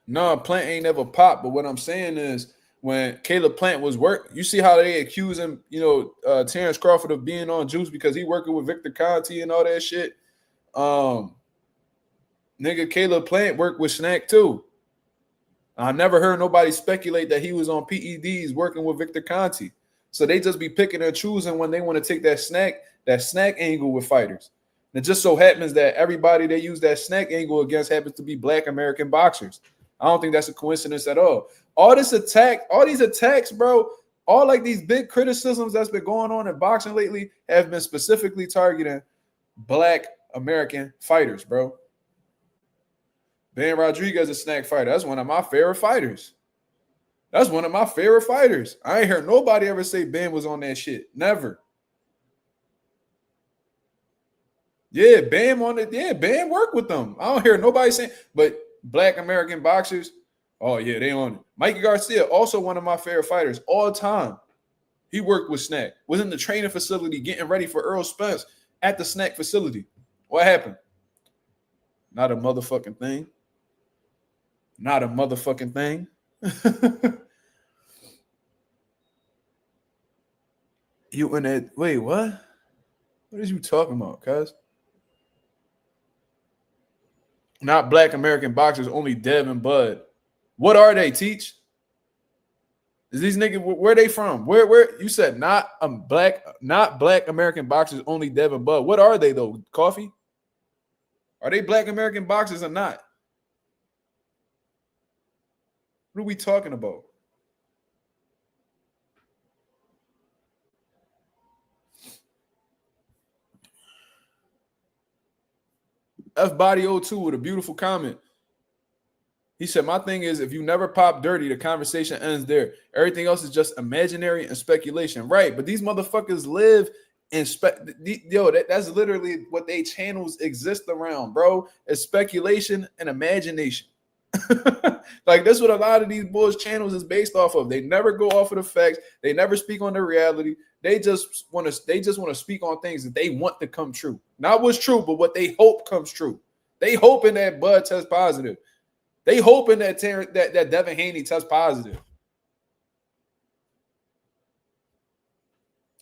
Speaker 1: No, Plant ain't never popped. But what I'm saying is, when Caleb Plant was you see how they accuse him, Terrence Crawford of being on juice because he working with Victor Conti and all that shit. Nigga, Caleb Plant worked with Snack too. I never heard nobody speculate that he was on PEDs working with Victor Conti. So they just be picking and choosing when they want to take that snack angle with fighters. And it just so happens that everybody they use that snack angle against happens to be black American boxers. I don't think that's a coincidence at all. All these attacks, bro, all like these big criticisms that's been going on in boxing lately have been specifically targeting black American fighters, bro. Ben Rodriguez is a snack fighter. That's one of my favorite fighters. I ain't heard nobody ever say Ben was on that shit. Never. Yeah, Ben worked with them. I don't hear nobody saying, but black American boxers, oh yeah, they on it. Mikey Garcia, also one of my favorite fighters all time. He worked with Snack. Was in the training facility getting ready for Earl Spence at the Snack facility. What happened? Not a motherfucking thing. You in that? Wait, what? What is you talking about, cuz? Not black American boxers, only Dev and Bud. What are they, Teach? Is these niggas, where they from? Where you said not black American boxers, only Dev and Bud. What are they though? Coffee? Are they black American boxers or not? What are we talking about? F Body 02 with a beautiful comment. He said, my thing is, if you never pop dirty, the conversation ends there. Everything else is just imaginary and speculation. Right, but these motherfuckers live in that's literally what they channels exist around, bro. It's speculation and imagination. Like, that's what a lot of these boys' channels is based off of. They never go off of the facts. They never speak on the reality. They just want to speak on things that they want to come true. Not what's true, but what they hope comes true. They hoping that Bud tests positive. They hoping that that Devin Haney tests positive.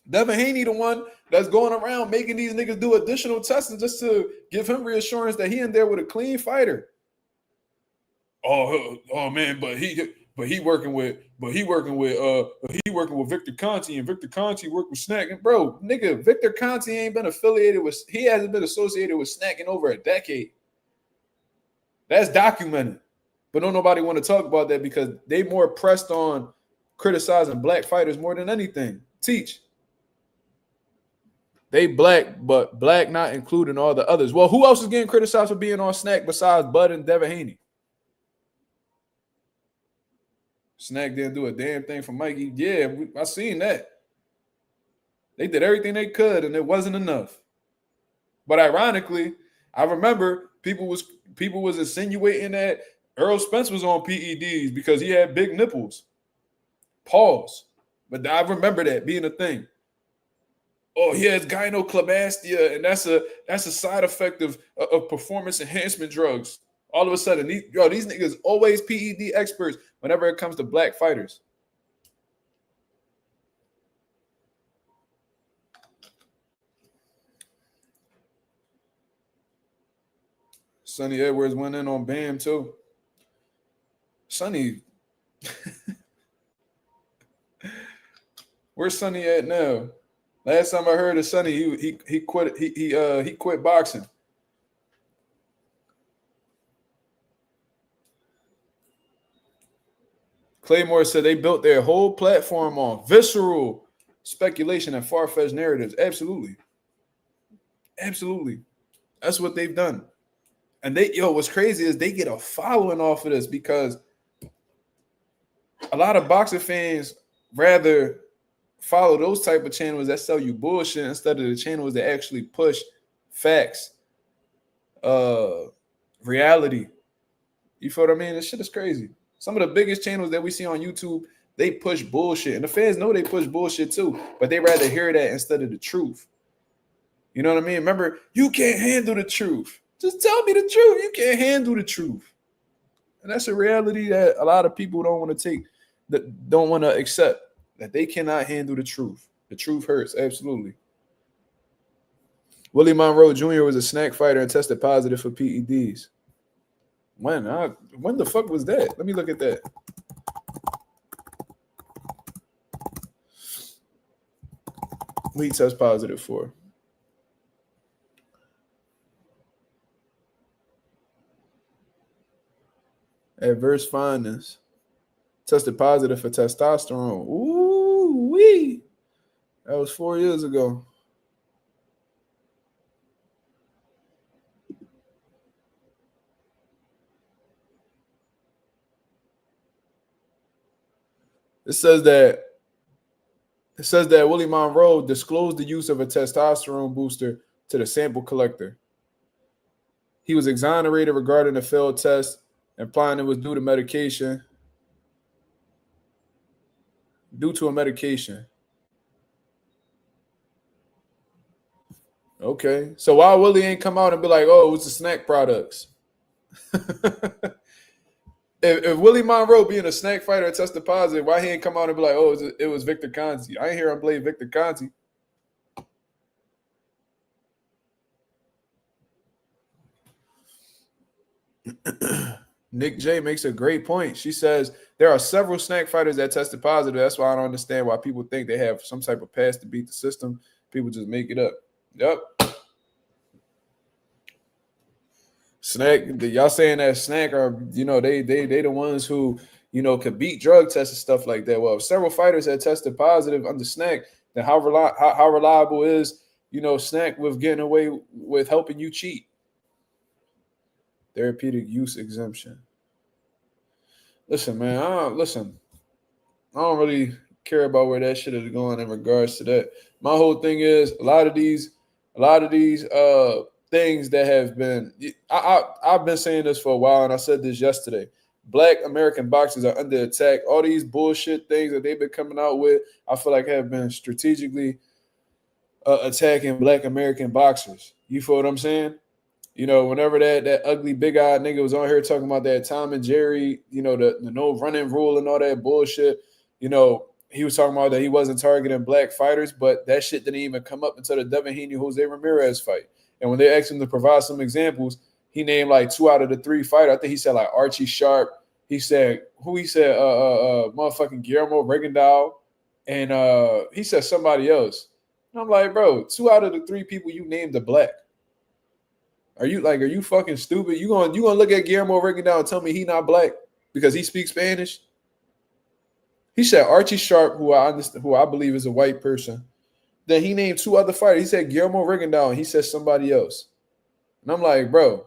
Speaker 1: Devin Haney, the one that's going around making these niggas do additional testing just to give him reassurance that he in there with a clean fighter. Oh man, but he working with Victor Conti, and Victor Conti worked with Snack. And bro, nigga, Victor Conti ain't been affiliated with, he hasn't been associated with Snack in over a decade. That's documented. But don't nobody want to talk about that because they more pressed on criticizing black fighters more than anything. Teach. They black, but black not including all the others. Well, who else is getting criticized for being on Snack besides Bud and Devin Haney? Snack didn't do a damn thing for Mikey. Yeah, I seen that. They did everything they could, and it wasn't enough. But ironically, I remember people was insinuating that Earl Spence was on PEDs because he had big nipples. Pause. But I remember that being a thing. Oh, he has gynecomastia, and that's a side effect of performance enhancement drugs. All of a sudden, these niggas always PED experts whenever it comes to black fighters. Sonny Edwards went in on Bam too. Sonny, where's Sonny at now? Last time I heard of Sonny, he quit. He quit boxing. Claymore said they built their whole platform on visceral speculation and far-fetched narratives. Absolutely. Absolutely. That's what they've done. And what's crazy is they get a following off of this because a lot of boxing fans rather follow those type of channels that sell you bullshit instead of the channels that actually push facts, reality. You feel what I mean? This shit is crazy. Some of the biggest channels that we see on YouTube, they push bullshit. And the fans know they push bullshit too, but they rather hear that instead of the truth. You know what I mean? Remember, you can't handle the truth. Just tell me the truth. You can't handle the truth. And that's a reality that a lot of people don't want to take, that don't want to accept, that they cannot handle the truth. The truth hurts, absolutely. Willie Monroe Jr. was a snack fighter and tested positive for PEDs. When the fuck was that? Let me look at that. What he test positive for? Adverse findings. Tested positive for testosterone. Ooh wee. That was 4 years ago. It says that Willie Monroe disclosed the use of a testosterone booster to the sample collector. He was exonerated regarding the failed test, implying it was due to a medication. Okay. So why Willie ain't come out and be like, oh, it's the snack products? If Willie Monroe being a snack fighter tested positive, why he ain't come out and be like, oh, it was Victor Conti? I ain't hear him blame Victor Conti. Nick J makes a great point. She says there are several snack fighters that tested positive. That's why I don't understand why people think they have some type of pass to beat the system. People just make it up. Yep. Snack, y'all saying that Snack are, they the ones who, could beat drug tests and stuff like that. Well, if several fighters had tested positive under Snack, then how reliable is, Snack with getting away with helping you cheat? Therapeutic use exemption. Listen, man, I don't really care about where that shit is going in regards to that. My whole thing is a lot of these things that have been, I've been saying this for a while, and I said this yesterday. Black American boxers are under attack. All these bullshit things that they've been coming out with, I feel like have been strategically attacking Black American boxers. You feel what I'm saying? Whenever that ugly big-eyed nigga was on here talking about that Tom and Jerry, the no running rule and all that bullshit, he was talking about that he wasn't targeting black fighters, but that shit didn't even come up until the Devin Haney Jose Ramirez fight. And when they asked him to provide some examples, he named like 2 out of the 3 fighters. I think he said like Archie Sharp. He said motherfucking Guillermo Regendahl, and he said somebody else. And I'm like, bro, 2 out of the 3 people you named are black. Are you fucking stupid? You gonna look at Guillermo Regendahl and tell me he not black because he speaks Spanish? He said Archie Sharp, who I believe is a white person. Then he named 2 other fighters. He said Guillermo Regendahl, and he said somebody else. And I'm like, bro,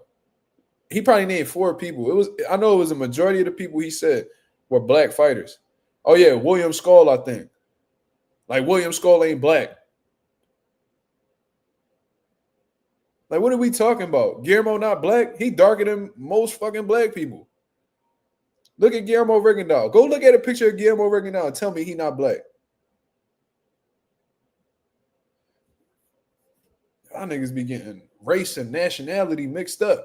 Speaker 1: he probably named 4 people. I know it was a majority of the people he said were black fighters. Oh yeah, William Skull, I think. Like William Skull ain't black. Like, what are we talking about? Guillermo not black? He darker than most fucking black people. Look at Guillermo Regendahl. Go look at a picture of Guillermo Regendahl and tell me he not black. Y'all niggas be getting race and nationality mixed up.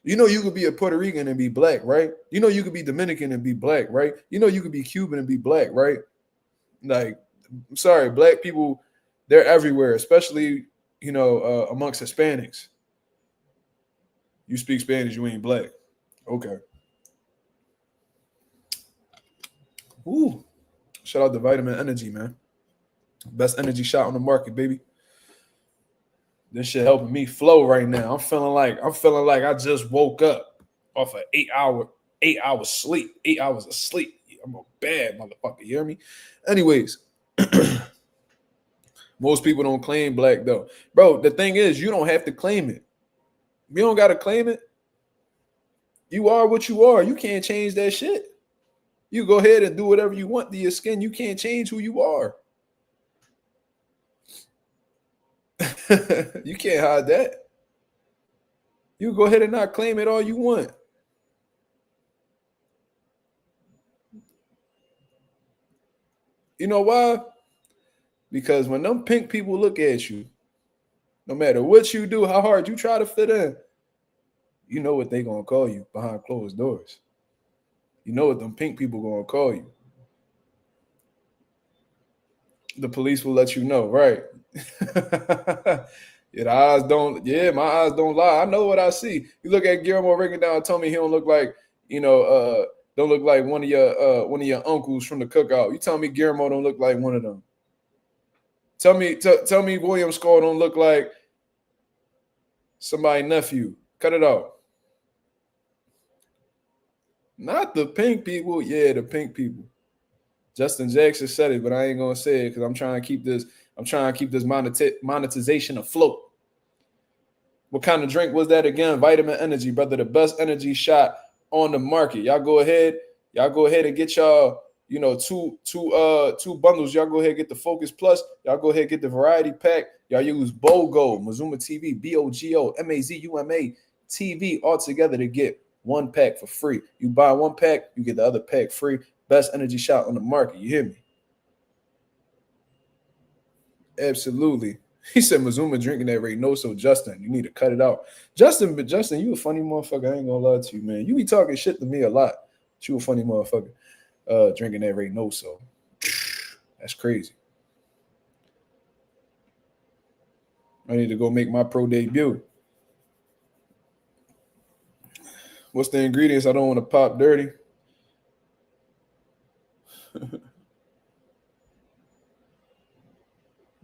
Speaker 1: You could be a Puerto Rican and be black, right? You could be Dominican and be black, right? You could be Cuban and be black, right? Like, I'm sorry, black people, they're everywhere, especially, amongst Hispanics. You speak Spanish, you ain't black. Okay. Ooh. Shout out to Vitamin Energy, man. Best energy shot on the market, baby. This shit helping me flow right now. I'm feeling like I just woke up off an 8 hours sleep. 8 hours of sleep. I'm a bad motherfucker. You hear me? Anyways, most people don't claim black though. Bro, the thing is, you don't have to claim it. You don't gotta claim it. You are what you are. You can't change that shit. You go ahead and do whatever you want to your skin. You can't change who you are. You can't hide that. You go ahead and not claim it all you want. You know why? Because when them pink people look at you, no matter what you do, how hard you try to fit in, you know what they gonna call you behind closed doors. You know what them pink people gonna call you. The police will let you know, right? My eyes don't lie. I know what I see. You look at Guillermo Regendahl and tell me he don't look like, don't look like one of your uncles from the cookout. You tell me Guillermo don't look like one of them. Tell me William Skull don't look like somebody's nephew. Cut it out. Not the pink people. Yeah, the pink people. Justin Jackson said it, but I ain't gonna say it because I'm trying to keep this monetization afloat. What kind of drink was that again? Vitamin Energy, brother. The best energy shot on the market. Y'all go ahead and get y'all, two bundles. Y'all go ahead and get the Focus Plus. Y'all go ahead and get the Variety Pack. Y'all use BOGO, Mazuma TV, BOGO, MAZUMA TV all together to get 1 pack for free. You buy 1 pack, you get the other pack free. Best energy shot on the market. You hear me? Absolutely. He said Mazuma drinking that Reynoso. Justin, you need to cut it out. Justin, you a funny motherfucker. I ain't gonna lie to you, man. You be talking shit to me a lot. But you a funny motherfucker. Drinking that Reynoso. That's crazy. I need to go make my pro debut. What's the ingredients? I don't want to pop dirty.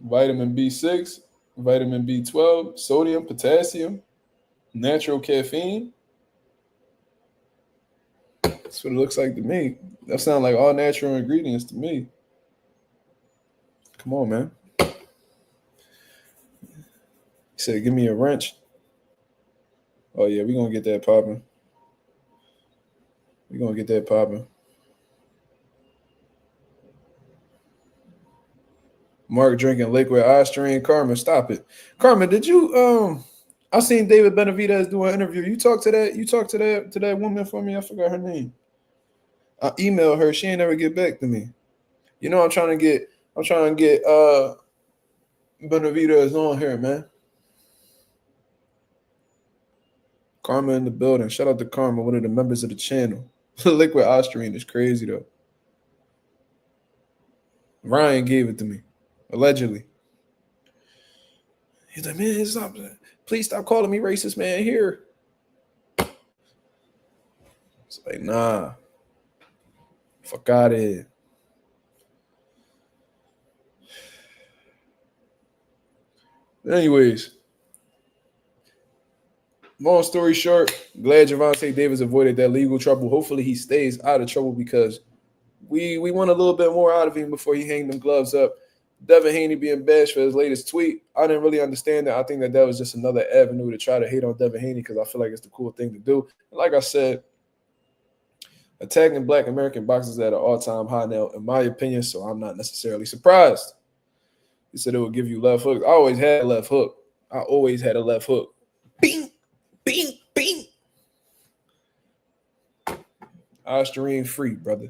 Speaker 1: Vitamin B6, vitamin B12, sodium, potassium, natural caffeine. That's what it looks like to me. That sounds like all natural ingredients to me. Come on, man. He said, give me a wrench. Oh, yeah, we're going to get that popping. We're going to get that popping. Mark drinking liquid eye strain. Carmen, stop it. Carmen, did you I seen David Benavidez do an interview. You talked to that woman for me. I forgot her name. I emailed her. She ain't never get back to me. I'm trying to get Benavidez on here, man. Karma in the building. Shout out to Karma, one of the members of the channel. Liquid Osterine is crazy though. Ryan gave it to me, allegedly. He's like, man, please stop calling me racist, man. Here. It's like, nah. Fuck out of here. Anyways, long story short, glad Gervonta Davis avoided that legal trouble. Hopefully he stays out of trouble because we want a little bit more out of him before he hang them gloves up. Devin Haney being bashed for his latest tweet. I didn't really understand that. I think that was just another avenue to try to hate on Devin Haney because I feel like it's the cool thing to do. And like I said, attacking Black American boxers at an all-time high now, in my opinion, so I'm not necessarily surprised. He said it would give you left hooks. I always had a left hook. Bing, bing, bing. Osterine free, brother.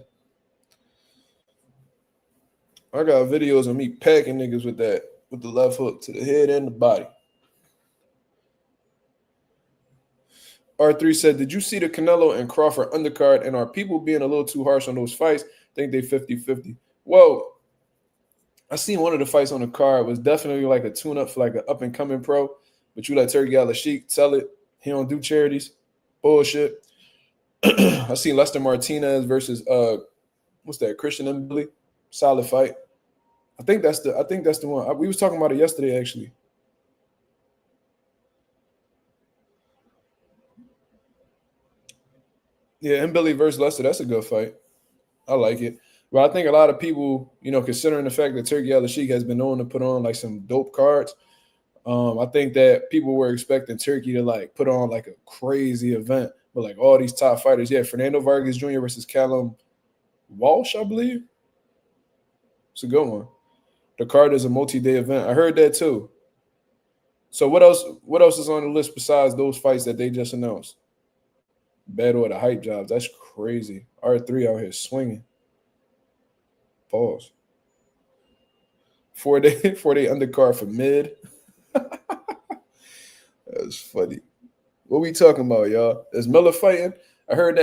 Speaker 1: I got videos of me packing niggas with the left hook to the head and the body. R3 said, did you see the Canelo and Crawford undercard, and are people being a little too harsh on those fights? Think they 50-50. Well, I seen one of the fights on the card. It was definitely like a tune-up for like an up-and-coming pro, but you let Turki Al-Sheikh tell it. He don't do charities. Bullshit. I seen Lester Martinez versus what's that? Christian Mbili. Solid fight. I think that's the one. We was talking about it yesterday, actually. Yeah, Mbili versus Lester. That's a good fight. I like it. But I think a lot of people, considering the fact that Turki Al-Sheikh has been known to put on like some dope cards, I think that people were expecting Turki to like put on like a crazy event with like all these top fighters. Yeah, Fernando Vargas Jr. versus Callum Walsh, I believe. It's a good one. The card is a multi-day event. I heard that too. So what else is on the list besides those fights that they just announced? Battle of the hype jobs. That's crazy. R3 out here swinging. Pause. 4-day undercard for mid. That's funny. What we talking about, y'all? Is Miller fighting? I heard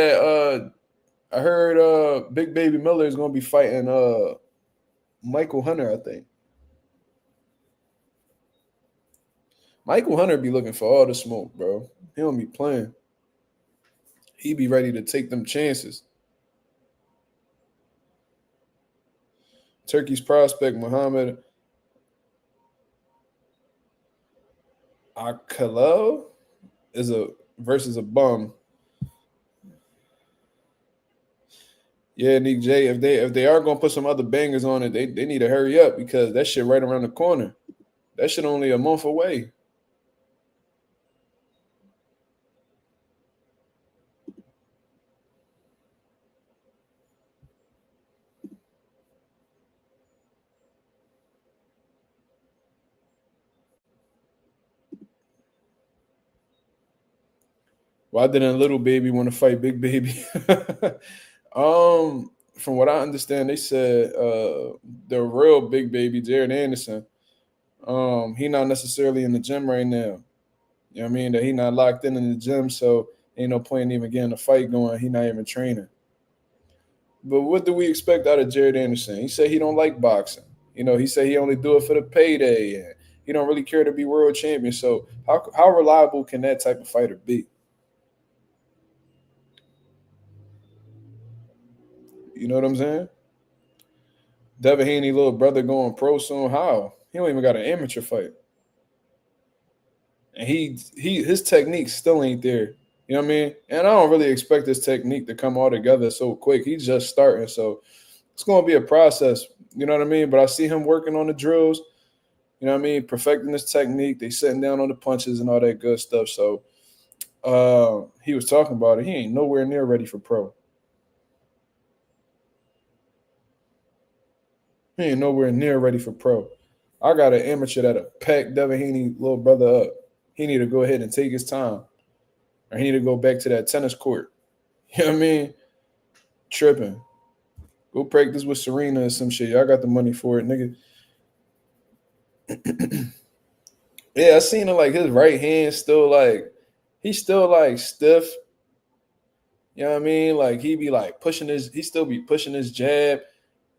Speaker 1: Big Baby Miller is gonna be fighting Michael Hunter, I think. Michael Hunter be looking for all the smoke, bro. He don't be playing. He be ready to take them chances. Turkey's prospect, Muhammad Akalel, is versus a bum. Yeah, Nick J, if they are gonna put some other bangers on it, they need to hurry up because that shit right around the corner. That shit only a month away. Why didn't Little Baby want to fight Big Baby? From what I understand, they said the real Big Baby, Jared Anderson, he not necessarily in the gym right now. You know what I mean? That he not locked in the gym, so ain't no point in even getting a fight going. He not even training. But what do we expect out of Jared Anderson? He said he don't like boxing. He said he only do it for the payday, and he don't really care to be world champion. So how reliable can that type of fighter be? You know what I'm saying? Devin Haney, little brother, going pro soon. How? He don't even got an amateur fight. And his technique still ain't there. You know what I mean? And I don't really expect this technique to come all together so quick. He's just starting. So it's going to be a process. You know what I mean? But I see him working on the drills. You know what I mean? Perfecting his technique. They sitting down on the punches and all that good stuff. So he was talking about it. He ain't nowhere near ready for pro. He ain't nowhere near ready for pro. I got an amateur that'll pack Devin Haney little brother up. He need to go ahead and take his time. Or he need to go back to that tennis court. You know what I mean? Tripping. Go practice with Serena or some shit. Y'all got the money for it, nigga. Yeah, I seen him like his right hand still like he's still like stiff. You know what I mean? Like he be like he still be pushing his jab.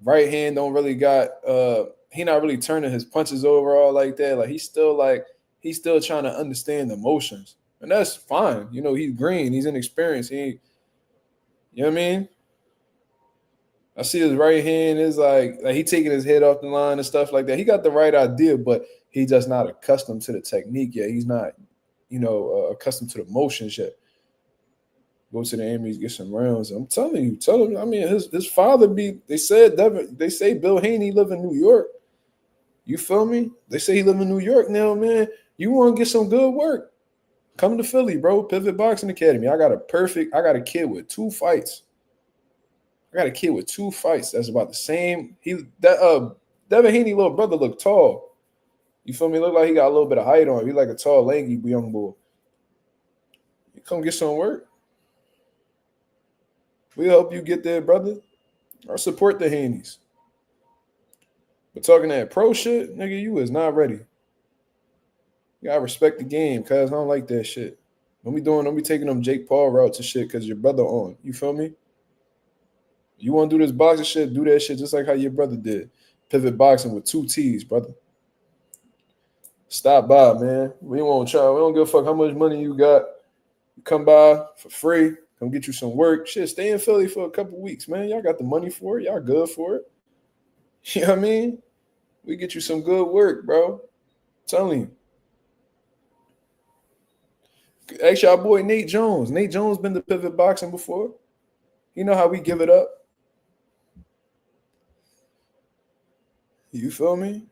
Speaker 1: Right hand don't really got he not really turning his punches overall like that. Like he's still trying to understand the motions. And that's fine. You know, he's green, he's inexperienced. You know what I mean? I see his right hand is like he taking his head off the line and stuff like that. He got the right idea, but he's just not accustomed to the technique yet. He's not, accustomed to the motions yet. Go to the Emmys, get some rounds. I'm telling you, I mean, his father they say Bill Haney live in New York. You feel me? They say he live in New York now, man. You want to get some good work? Come to Philly, bro. Pivot Boxing Academy. I got a kid with 2 fights. That's about the same. Devin Haney little brother look tall. You feel me? Look like he got a little bit of height on him. He like a tall, lanky young boy. You come get some work. We'll help you get there, brother. Or support the Haneys. But talking that pro shit, nigga, you is not ready. You gotta respect the game, cuz I don't like that shit. Don't be taking them Jake Paul routes and shit because your brother on. You feel me? You want to do this boxing shit, do that shit just like how your brother did. Pivot boxing with 2 T's, brother. Stop by, man. We won't try. We don't give a fuck how much money you got. You come by for free. Come get you some work. Shit, stay in Philly for a couple weeks, man. Y'all got the money for it. Y'all good for it. You know what I mean? We get you some good work, bro. I'm telling you. Ask y'all boy Nate Jones. Nate Jones been to pivot boxing before. You know how we give it up. You feel me?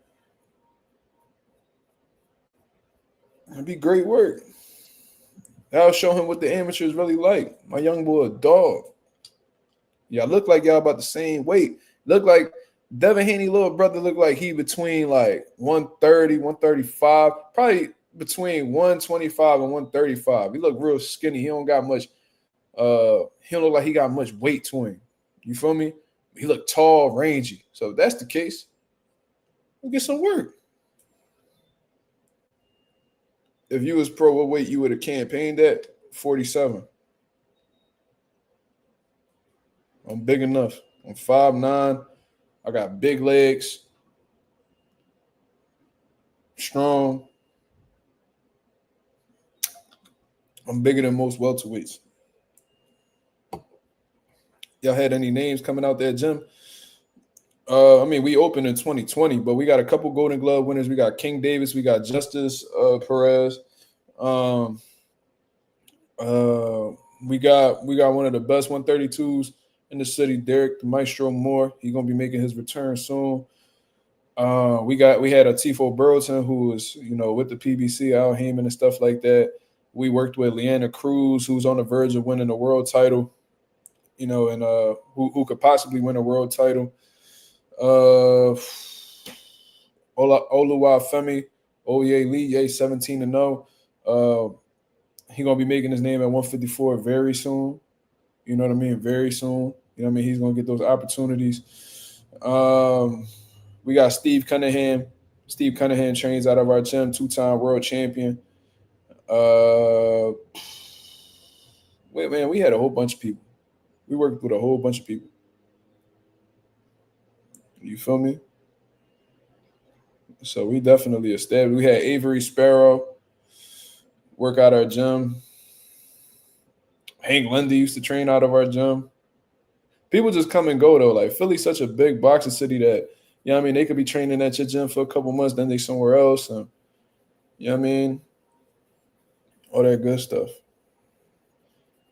Speaker 1: It'd be great work. That'll show him what the amateurs really like. My young boy, a dog. Y'all look like y'all about the same weight. Look like Devin Haney little brother look like he between like 130, 135, probably between 125 and 135. He look real skinny. He don't got much. He don't look like he got much weight to him. You feel me? He look tall, rangy. So if that's the case, we'll get some work. If you was pro, what weight you would have campaigned at? 47. I'm big enough. I'm 5'9". I got big legs. Strong. I'm bigger than most welterweights. Y'all had any names coming out there, Jim? We opened in 2020, but we got a couple Golden Glove winners. We got King Davis. We got Justice Perez. We got one of the best 132s in the city, Derek the Maestro Moore. He's gonna be making his return soon. We had a Tifo Burlington who was with the PBC, Al Heyman and stuff like that. We worked with Leanna Cruz, who's on the verge of winning the world title. And who could possibly win a world title. Oluwafemi Oyeleye 17-0. He's gonna be making his name at 154 very soon. You know what I mean? Very soon. You know what I mean? He's gonna get those opportunities. We got Steve Cunningham. Steve Cunningham trains out of our gym, 2-time world champion. We had a whole bunch of people. We worked with a whole bunch of people. You feel me? So we definitely established. We had Avery Sparrow work out our gym. Hank Lundy used to train out of our gym. People just come and go, though. Like, Philly's such a big boxing city that, they could be training at your gym for a couple months, then they somewhere else. And, all that good stuff.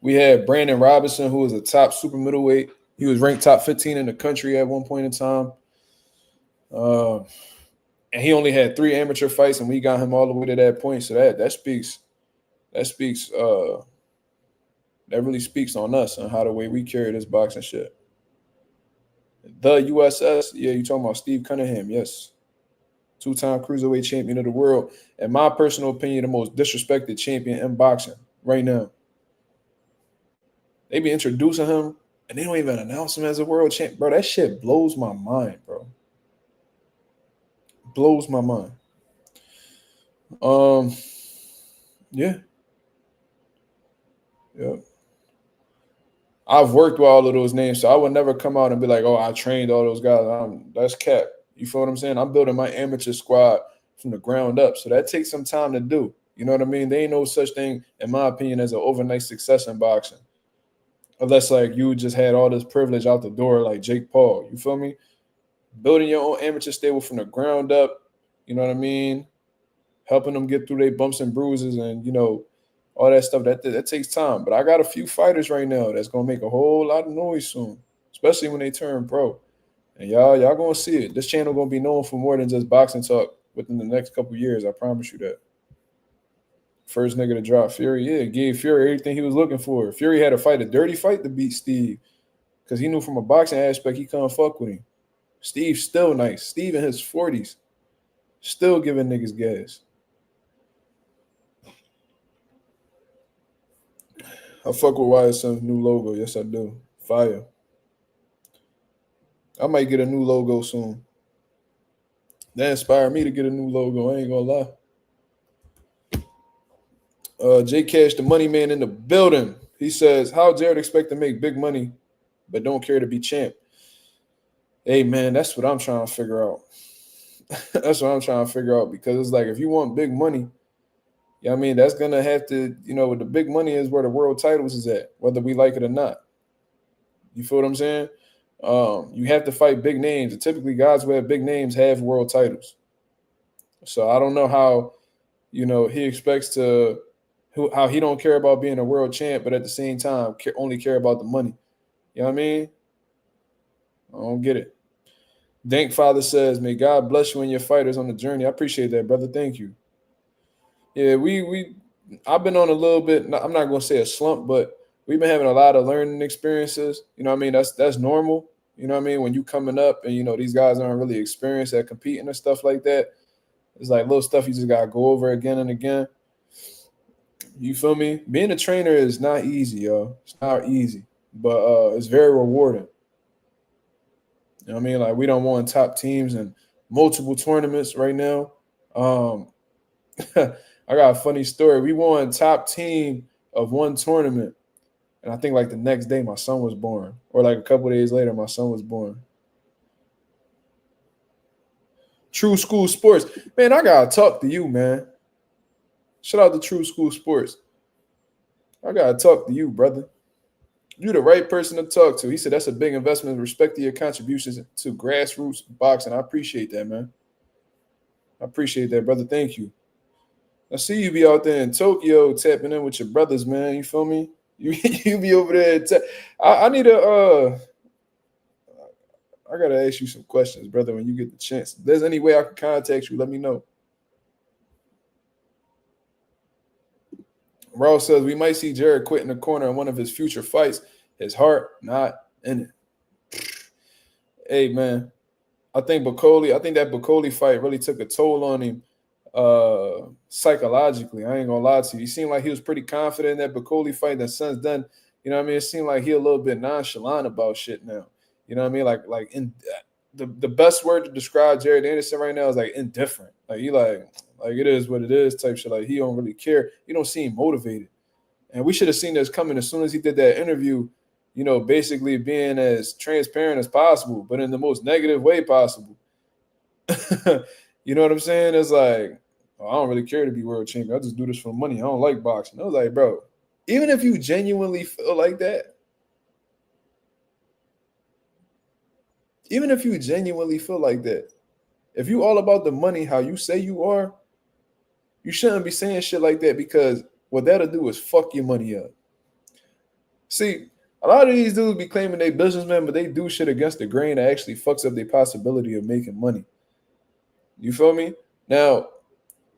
Speaker 1: We had Brandon Robinson, who was a top super middleweight. He was ranked top 15 in the country at one point in time. And he only had 3 amateur fights, and we got him all the way to that point. So that really speaks on us and how the way we carry this boxing shit. The USS, yeah, you talking about Steve Cunningham, yes. 2-time cruiserweight champion of the world. In my personal opinion, the most disrespected champion in boxing right now. They be introducing him, and they don't even announce him as a world champ. Bro, that shit blows my mind, bro. Blows my mind. Yeah. Yeah. I've worked with all of those names, so I would never come out and be like, "Oh, I trained all those guys." That's cap. You feel what I'm saying? I'm building my amateur squad from the ground up, so that takes some time to do. You know what I mean? There ain't no such thing, in my opinion, as an overnight success in boxing, unless like you just had all this privilege out the door, like Jake Paul. You feel me? Building your own amateur stable from the ground up. You know what I mean? Helping them get through their bumps and bruises, and all that stuff. That takes time. But I got a few fighters right now that's gonna make a whole lot of noise soon, especially when they turn pro. And y'all gonna see it. This channel gonna be known for more than just boxing talk within the next couple years. I promise you that. First nigga to drop Fury, yeah, gave Fury everything he was looking for. Fury had to fight a dirty fight to beat Steve because he knew from a boxing aspect he couldn't fuck with him. Steve's still nice. Steve in his 40s, still giving niggas gas. I fuck with YSM's new logo. Yes, I do. Fire. I might get a new logo soon. That inspired me to get a new logo. I ain't gonna lie. J Cash, the money man in the building. He says, how Jared expect to make big money but don't care to be champ? Hey, man, that's what I'm trying to figure out. That's what I'm trying to figure out, because it's like if you want big money, I mean, that's going to have to, the big money is where the world titles is at, whether we like it or not. You feel what I'm saying? You have to fight big names. And typically, guys who have big names have world titles. So I don't know how, he expects to, how he don't care about being a world champ, but at the same time, only care about the money. You know what I mean? I don't get it. Dank Father says, may God bless you and your fighters on the journey. I appreciate that, brother. Thank you. Yeah, I've been on a little bit, I'm not going to say a slump, but we've been having a lot of learning experiences. You know what I mean? That's normal. You know what I mean? When you coming up and, these guys aren't really experienced at competing and stuff like that, it's like little stuff you just got to go over again and again. You feel me? Being a trainer is not easy, yo. It's not easy, but it's very rewarding. You know what I mean? Like, we don't want top teams in multiple tournaments right now. I got a funny story. We won top team of one tournament, and I think like the next day my son was born, or like a couple of days later my son was born. True School Sports. Man, I gotta talk to you, man. Shout out to True School Sports. I gotta talk to you, brother. You're the right person to talk to. He said that's a big investment. Respect to your contributions to grassroots boxing. I appreciate that, man. I appreciate that, brother. Thank you. I see you be out there in Tokyo tapping in with your brothers, man. You feel me? You be over there. I need I gotta ask you some questions, brother, when you get the chance. If there's any way I can contact you, let me know. Ross says we might see Jared quit in the corner in one of his future fights. His heart not in it. Hey, man, I think that Bacoli fight really took a toll on him psychologically. I ain't gonna lie to you. He seemed like he was pretty confident in that Bacoli fight. That since then, you know what I mean? It seemed like he a little bit nonchalant about shit now. You know what I mean? Like in the best word to describe Jared Anderson right now is like indifferent. Like he like it is what it is type shit. Like he don't really care. You don't seem motivated. And we should have seen this coming as soon as he did that interview, basically being as transparent as possible, but in the most negative way possible. You know what I'm saying? It's like, I don't really care to be world champion. I just do this for money. I don't like boxing. I was like, bro, even if you genuinely feel like that, if you all about the money, how you say you are, you shouldn't be saying shit like that, because what that'll do is fuck your money up. See, a lot of these dudes be claiming they businessmen, but they do shit against the grain that actually fucks up their possibility of making money. You feel me? Now,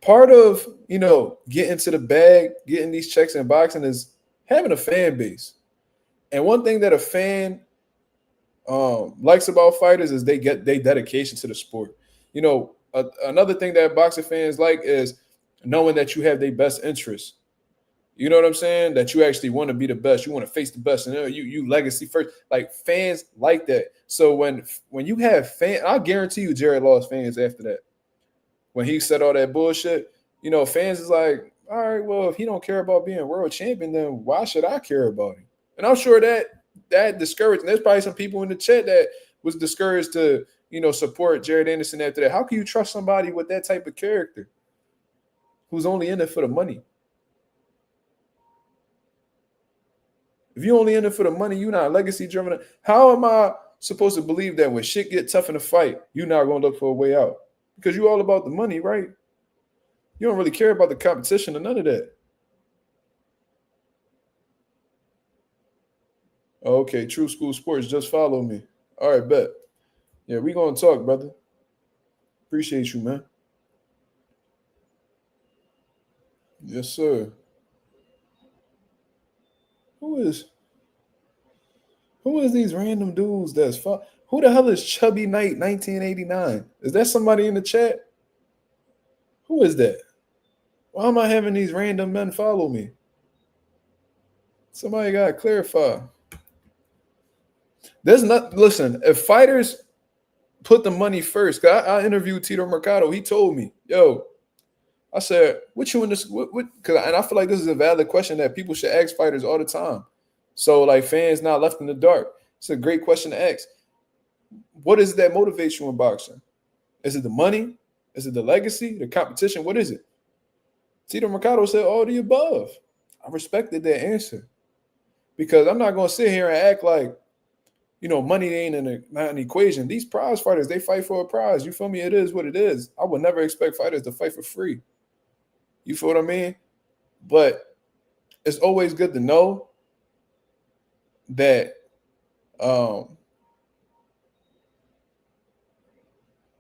Speaker 1: part of, getting to the bag, getting these checks in boxing is having a fan base. And one thing that a fan likes about fighters is they get their dedication to the sport. Another thing that boxing fans like is knowing that you have their best interests. You know what I'm saying? That you actually want to be the best. You want to face the best. And you legacy first. Like, fans like that. So when you have fans, I guarantee you Jared lost fans after that. When he said all that bullshit, fans is like, all right, well, if he don't care about being world champion, then why should I care about him? And I'm sure that discouraged. And there's probably some people in the chat that was discouraged to, support Jared Anderson after that. How can you trust somebody with that type of character who's only in it for the money? If you only in it for the money, you're not legacy driven. How am I supposed to believe that when shit get tough in the fight, you're not going to look for a way out? Because you're all about the money, right? You don't really care about the competition or none of that. Okay, True School Sports, just follow me. All right, bet. Yeah, we going to talk, brother. Appreciate you, man. Yes, sir. Who is these random dudes that's who the hell is Chubby Knight 1989? Is that somebody in the chat? Who is that? Why am I having these random men follow me? Somebody got to clarify. Listen, if fighters put the money first, I interviewed Tito Mercado. He told me, yo, I said, what you in this? And I feel like this is a valid question that people should ask fighters all the time. So, like, fans not left in the dark. It's a great question to ask. What is that motivates you in boxing? Is it the money? Is it the legacy? The competition? What is it? Tito Mercado said all the above. I respected that answer because I'm not going to sit here and act like, money ain't not an equation. These prize fighters, they fight for a prize. You feel me? It is what it is. I would never expect fighters to fight for free. You feel what I mean? But it's always good to know that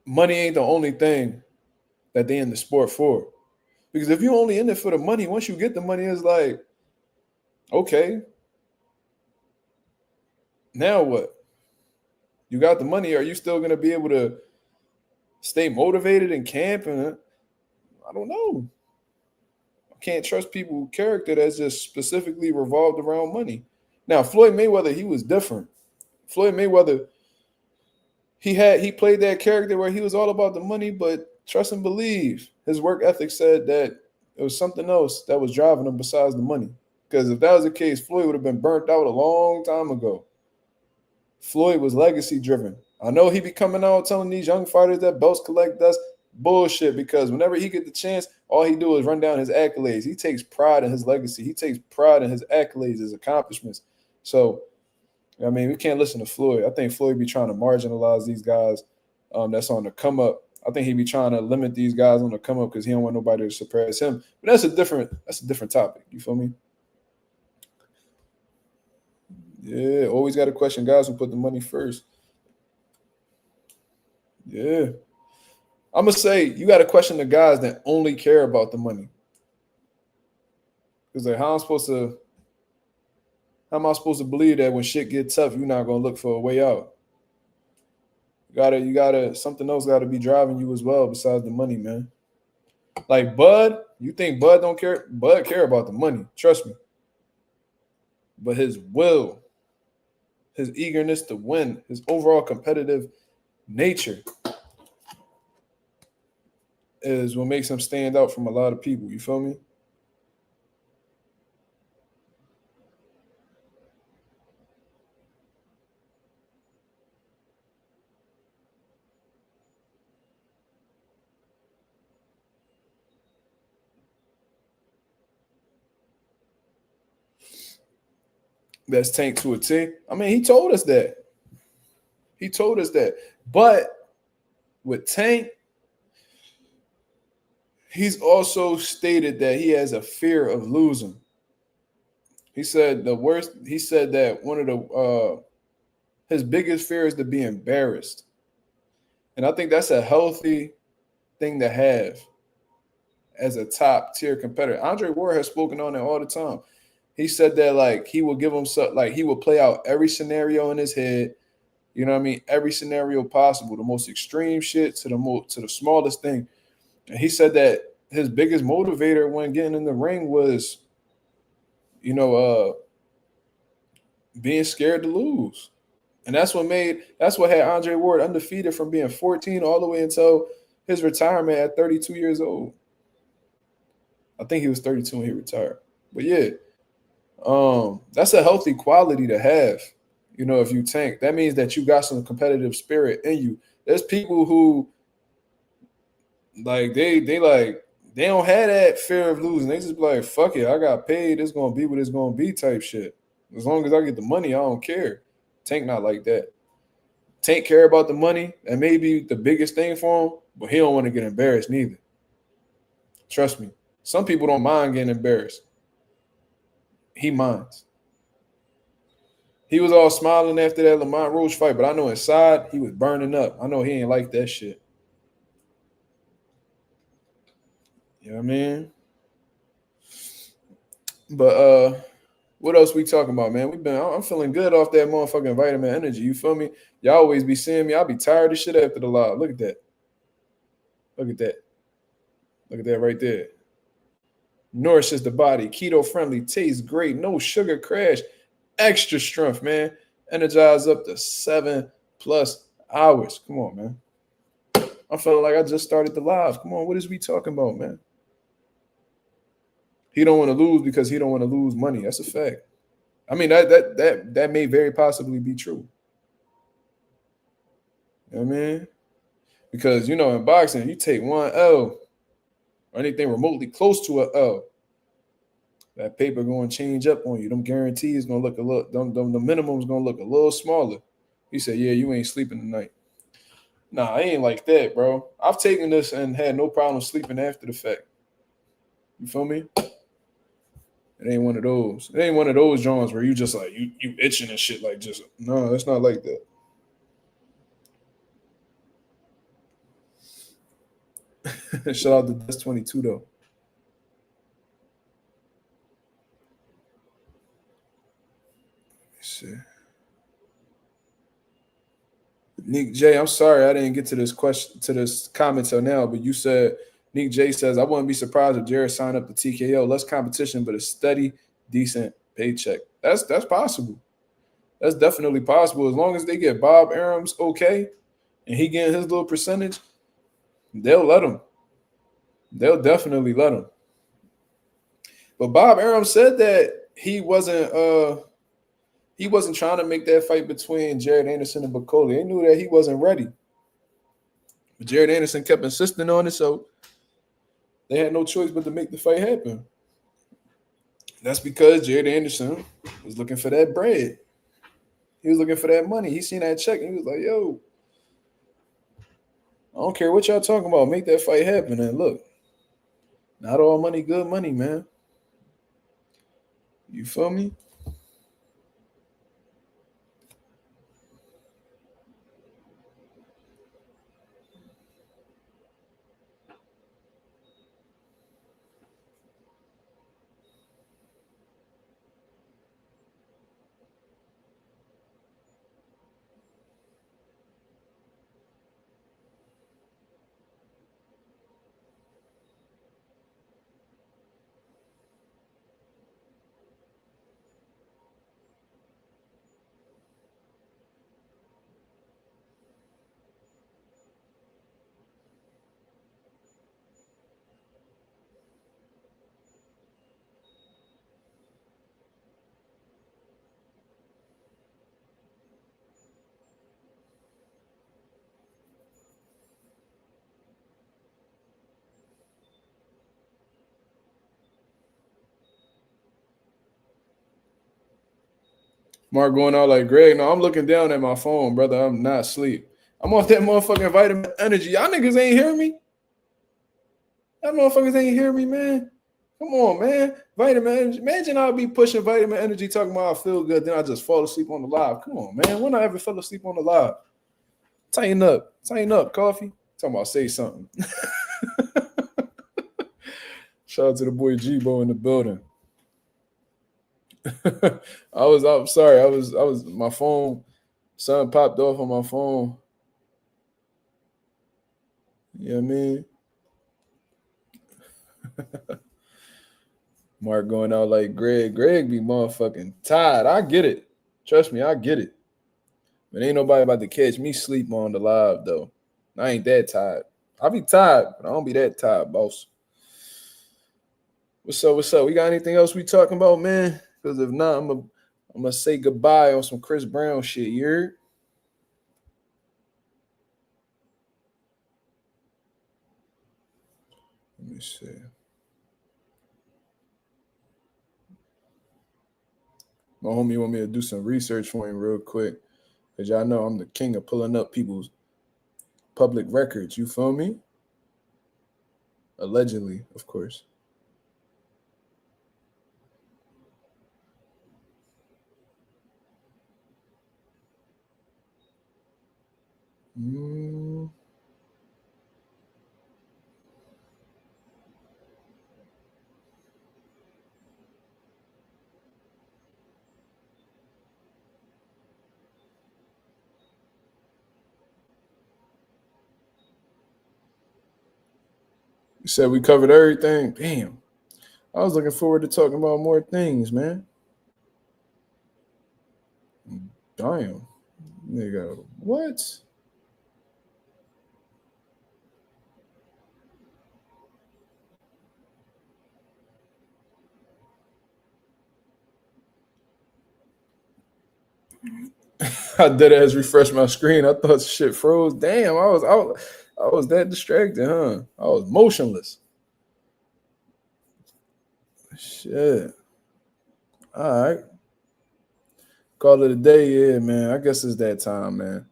Speaker 1: money ain't the only thing that they in the sport for. Because if you only in it for the money, once you get the money, it's like, okay, now what? You got the money. Are you still going to be able to stay motivated in camp? And I don't know. I can't trust people's character that's just specifically revolved around money. Now, Floyd Mayweather, he was different. Floyd Mayweather, he played that character where he was all about the money, but trust and believe. His work ethic said that it was something else that was driving him besides the money. Because if that was the case, Floyd would have been burnt out a long time ago. Floyd was legacy driven. I know he be coming out telling these young fighters that belts collect dust. Bullshit, because whenever he get the chance, all he do is run down his accolades. He takes pride in his legacy. He takes pride in his accolades, his accomplishments. So, I mean, we can't listen to Floyd. I think Floyd be trying to marginalize these guys that's on the come up. I think he be trying to limit these guys on the come up because he don't want nobody to suppress him. But that's a different topic. You feel me? Yeah, always got to question guys who put the money first. Yeah. I'm going to say you got to question the guys that only care about the money. Because like, how am I supposed to believe that when shit gets tough, you're not going to look for a way out? You gotta, something else got to be driving you as well besides the money, man. Like Bud, you think Bud don't care? Bud care about the money, trust me. But his will, his eagerness to win, his overall competitive nature is what makes him stand out from a lot of people. You feel me? That's Tank to a T. I mean, he told us that. But with Tank, he's also stated that he has a fear of losing. He said that one of the his biggest fear is to be embarrassed. And I think that's a healthy thing to have as a top tier competitor. Andre Ward has spoken on it all the time. He said that like he will give himself, like he will play out every scenario in his head. You know what I mean? Every scenario possible, the most extreme shit to the smallest thing. And he said that his biggest motivator when getting in the ring was, being scared to lose. And that's what had Andre Ward undefeated from being 14 all the way until his retirement at 32 years old. I think he was 32 when he retired. But yeah, that's a healthy quality to have. You know, if you tank, that means that you got some competitive spirit in you. There's people who like they don't have that fear of losing. They just be like, fuck it, I got paid. It's gonna be what it's gonna be type shit. As long as I get the money, I don't care. Tank not like that. Tank care about the money. That may be the biggest thing for him, but he don't want to get embarrassed neither. Trust me. Some people don't mind getting embarrassed. He minds. He was all smiling after that Lamont Roach fight, but I know inside he was burning up. I know he ain't like that shit. You know what I mean? But what else we talking about, man? I'm feeling good off that motherfucking vitamin energy. You feel me? Y'all always be seeing me. I'll be tired of shit after the live. Look at that. Look at that. Look at that right there. Nourishes the body. Keto friendly. Tastes great. No sugar crash. Extra strength, man. Energize up to 7+ hours. Come on, man. I'm feeling like I just started the live. Come on, what is we talking about, man? He don't want to lose because he don't want to lose money. That's a fact. I mean, that may very possibly be true. You know what I mean? Because, you know, in boxing, you take one L or anything remotely close to an L, that paper going to change up on you. Them guarantees going to look a little, the minimum's going to look a little smaller. He said, yeah, you ain't sleeping tonight. Nah, I ain't like that, bro. I've taken this and had no problem sleeping after the fact. You feel me? It ain't one of those. It ain't one of those joints where you just like, you itching and shit like just, no, it's not like that. Shout out to Dust 22 though. Let me see. Nick J, I'm sorry I didn't get to this comment till now, but you said Nick J says I wouldn't be surprised if Jared signed up to TKO. Less competition, but a steady, decent paycheck. That's possible. That's definitely possible. As long as they get Bob Arum's okay and he getting his little percentage, they'll let him. They'll definitely let him. But Bob Arum said that he wasn't trying to make that fight between Jared Anderson and Bacoli. They knew that he wasn't ready. But Jared Anderson kept insisting on it, so they had no choice but to make the fight happen. That's because Jared Anderson was looking for that bread. He was looking for that money. He seen that check and he was like, yo, I don't care what y'all talking about. Make that fight happen. And look, not all money, good money, man. You feel me? Mark going out like Greg. No, I'm looking down at my phone, brother. I'm not asleep. I'm off that motherfucking vitamin energy. Y'all niggas ain't hear me. Y'all motherfuckers ain't hear me, man. Come on, man. Vitamin energy. Imagine I'll be pushing vitamin energy, talking about I feel good, then I just fall asleep on the live. Come on, man. When I ever fell asleep on the live? Tighten up, coffee. Talking about say something. Shout out to the boy G-Bo in the building. I'm sorry. I was my phone, something popped off on my phone. You know what I mean? Mark going out like Greg. Greg be motherfucking tired. I get it. Trust me, I get it. But ain't nobody about to catch me sleep on the live, though. I ain't that tired. I be tired, but I don't be that tired, boss. What's up? What's up? We got anything else we talking about, man? Because if not, I'm gonna say goodbye on some Chris Brown shit. You heard? Let me see. My homie want me to do some research for him real quick. Cause y'all know I'm the king of pulling up people's public records. You feel me? Allegedly, of course. Mm. You said we covered everything. Damn. I was looking forward to talking about more things, man. Damn. Nigga, what? I did as refresh my screen. I thought shit froze. Damn, I was that distracted, huh? I was motionless. Shit. All right. Call it a day, yeah, man. I guess it's that time, man.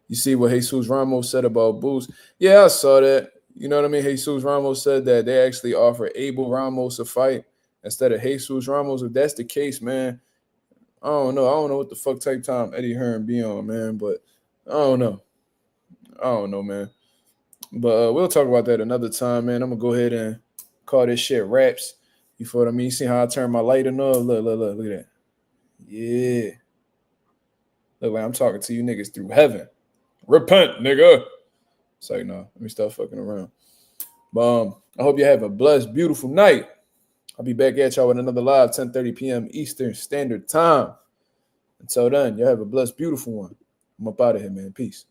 Speaker 1: You see what Jesus Ramos said about Boost? Yeah, I saw that. You know what I mean? Jesus Ramos said that they actually offer Abel Ramos a fight instead of Jesus Ramos. If that's the case, man, I don't know. I don't know what the fuck type time Eddie Hearn be on, man. But I don't know. I don't know, man. But we'll talk about that another time, man. I'm gonna go ahead and call this shit raps. You feel what I mean? You see how I turn my light on? Look at that. Yeah. Look like I'm talking to you niggas through heaven. Repent, nigga. It's like, no, let me stop fucking around. But I hope you have a blessed, beautiful night. I'll be back at y'all with another live 10:30 p.m. Eastern Standard Time. Until then, y'all have a blessed, beautiful one. I'm up out of here, man. Peace.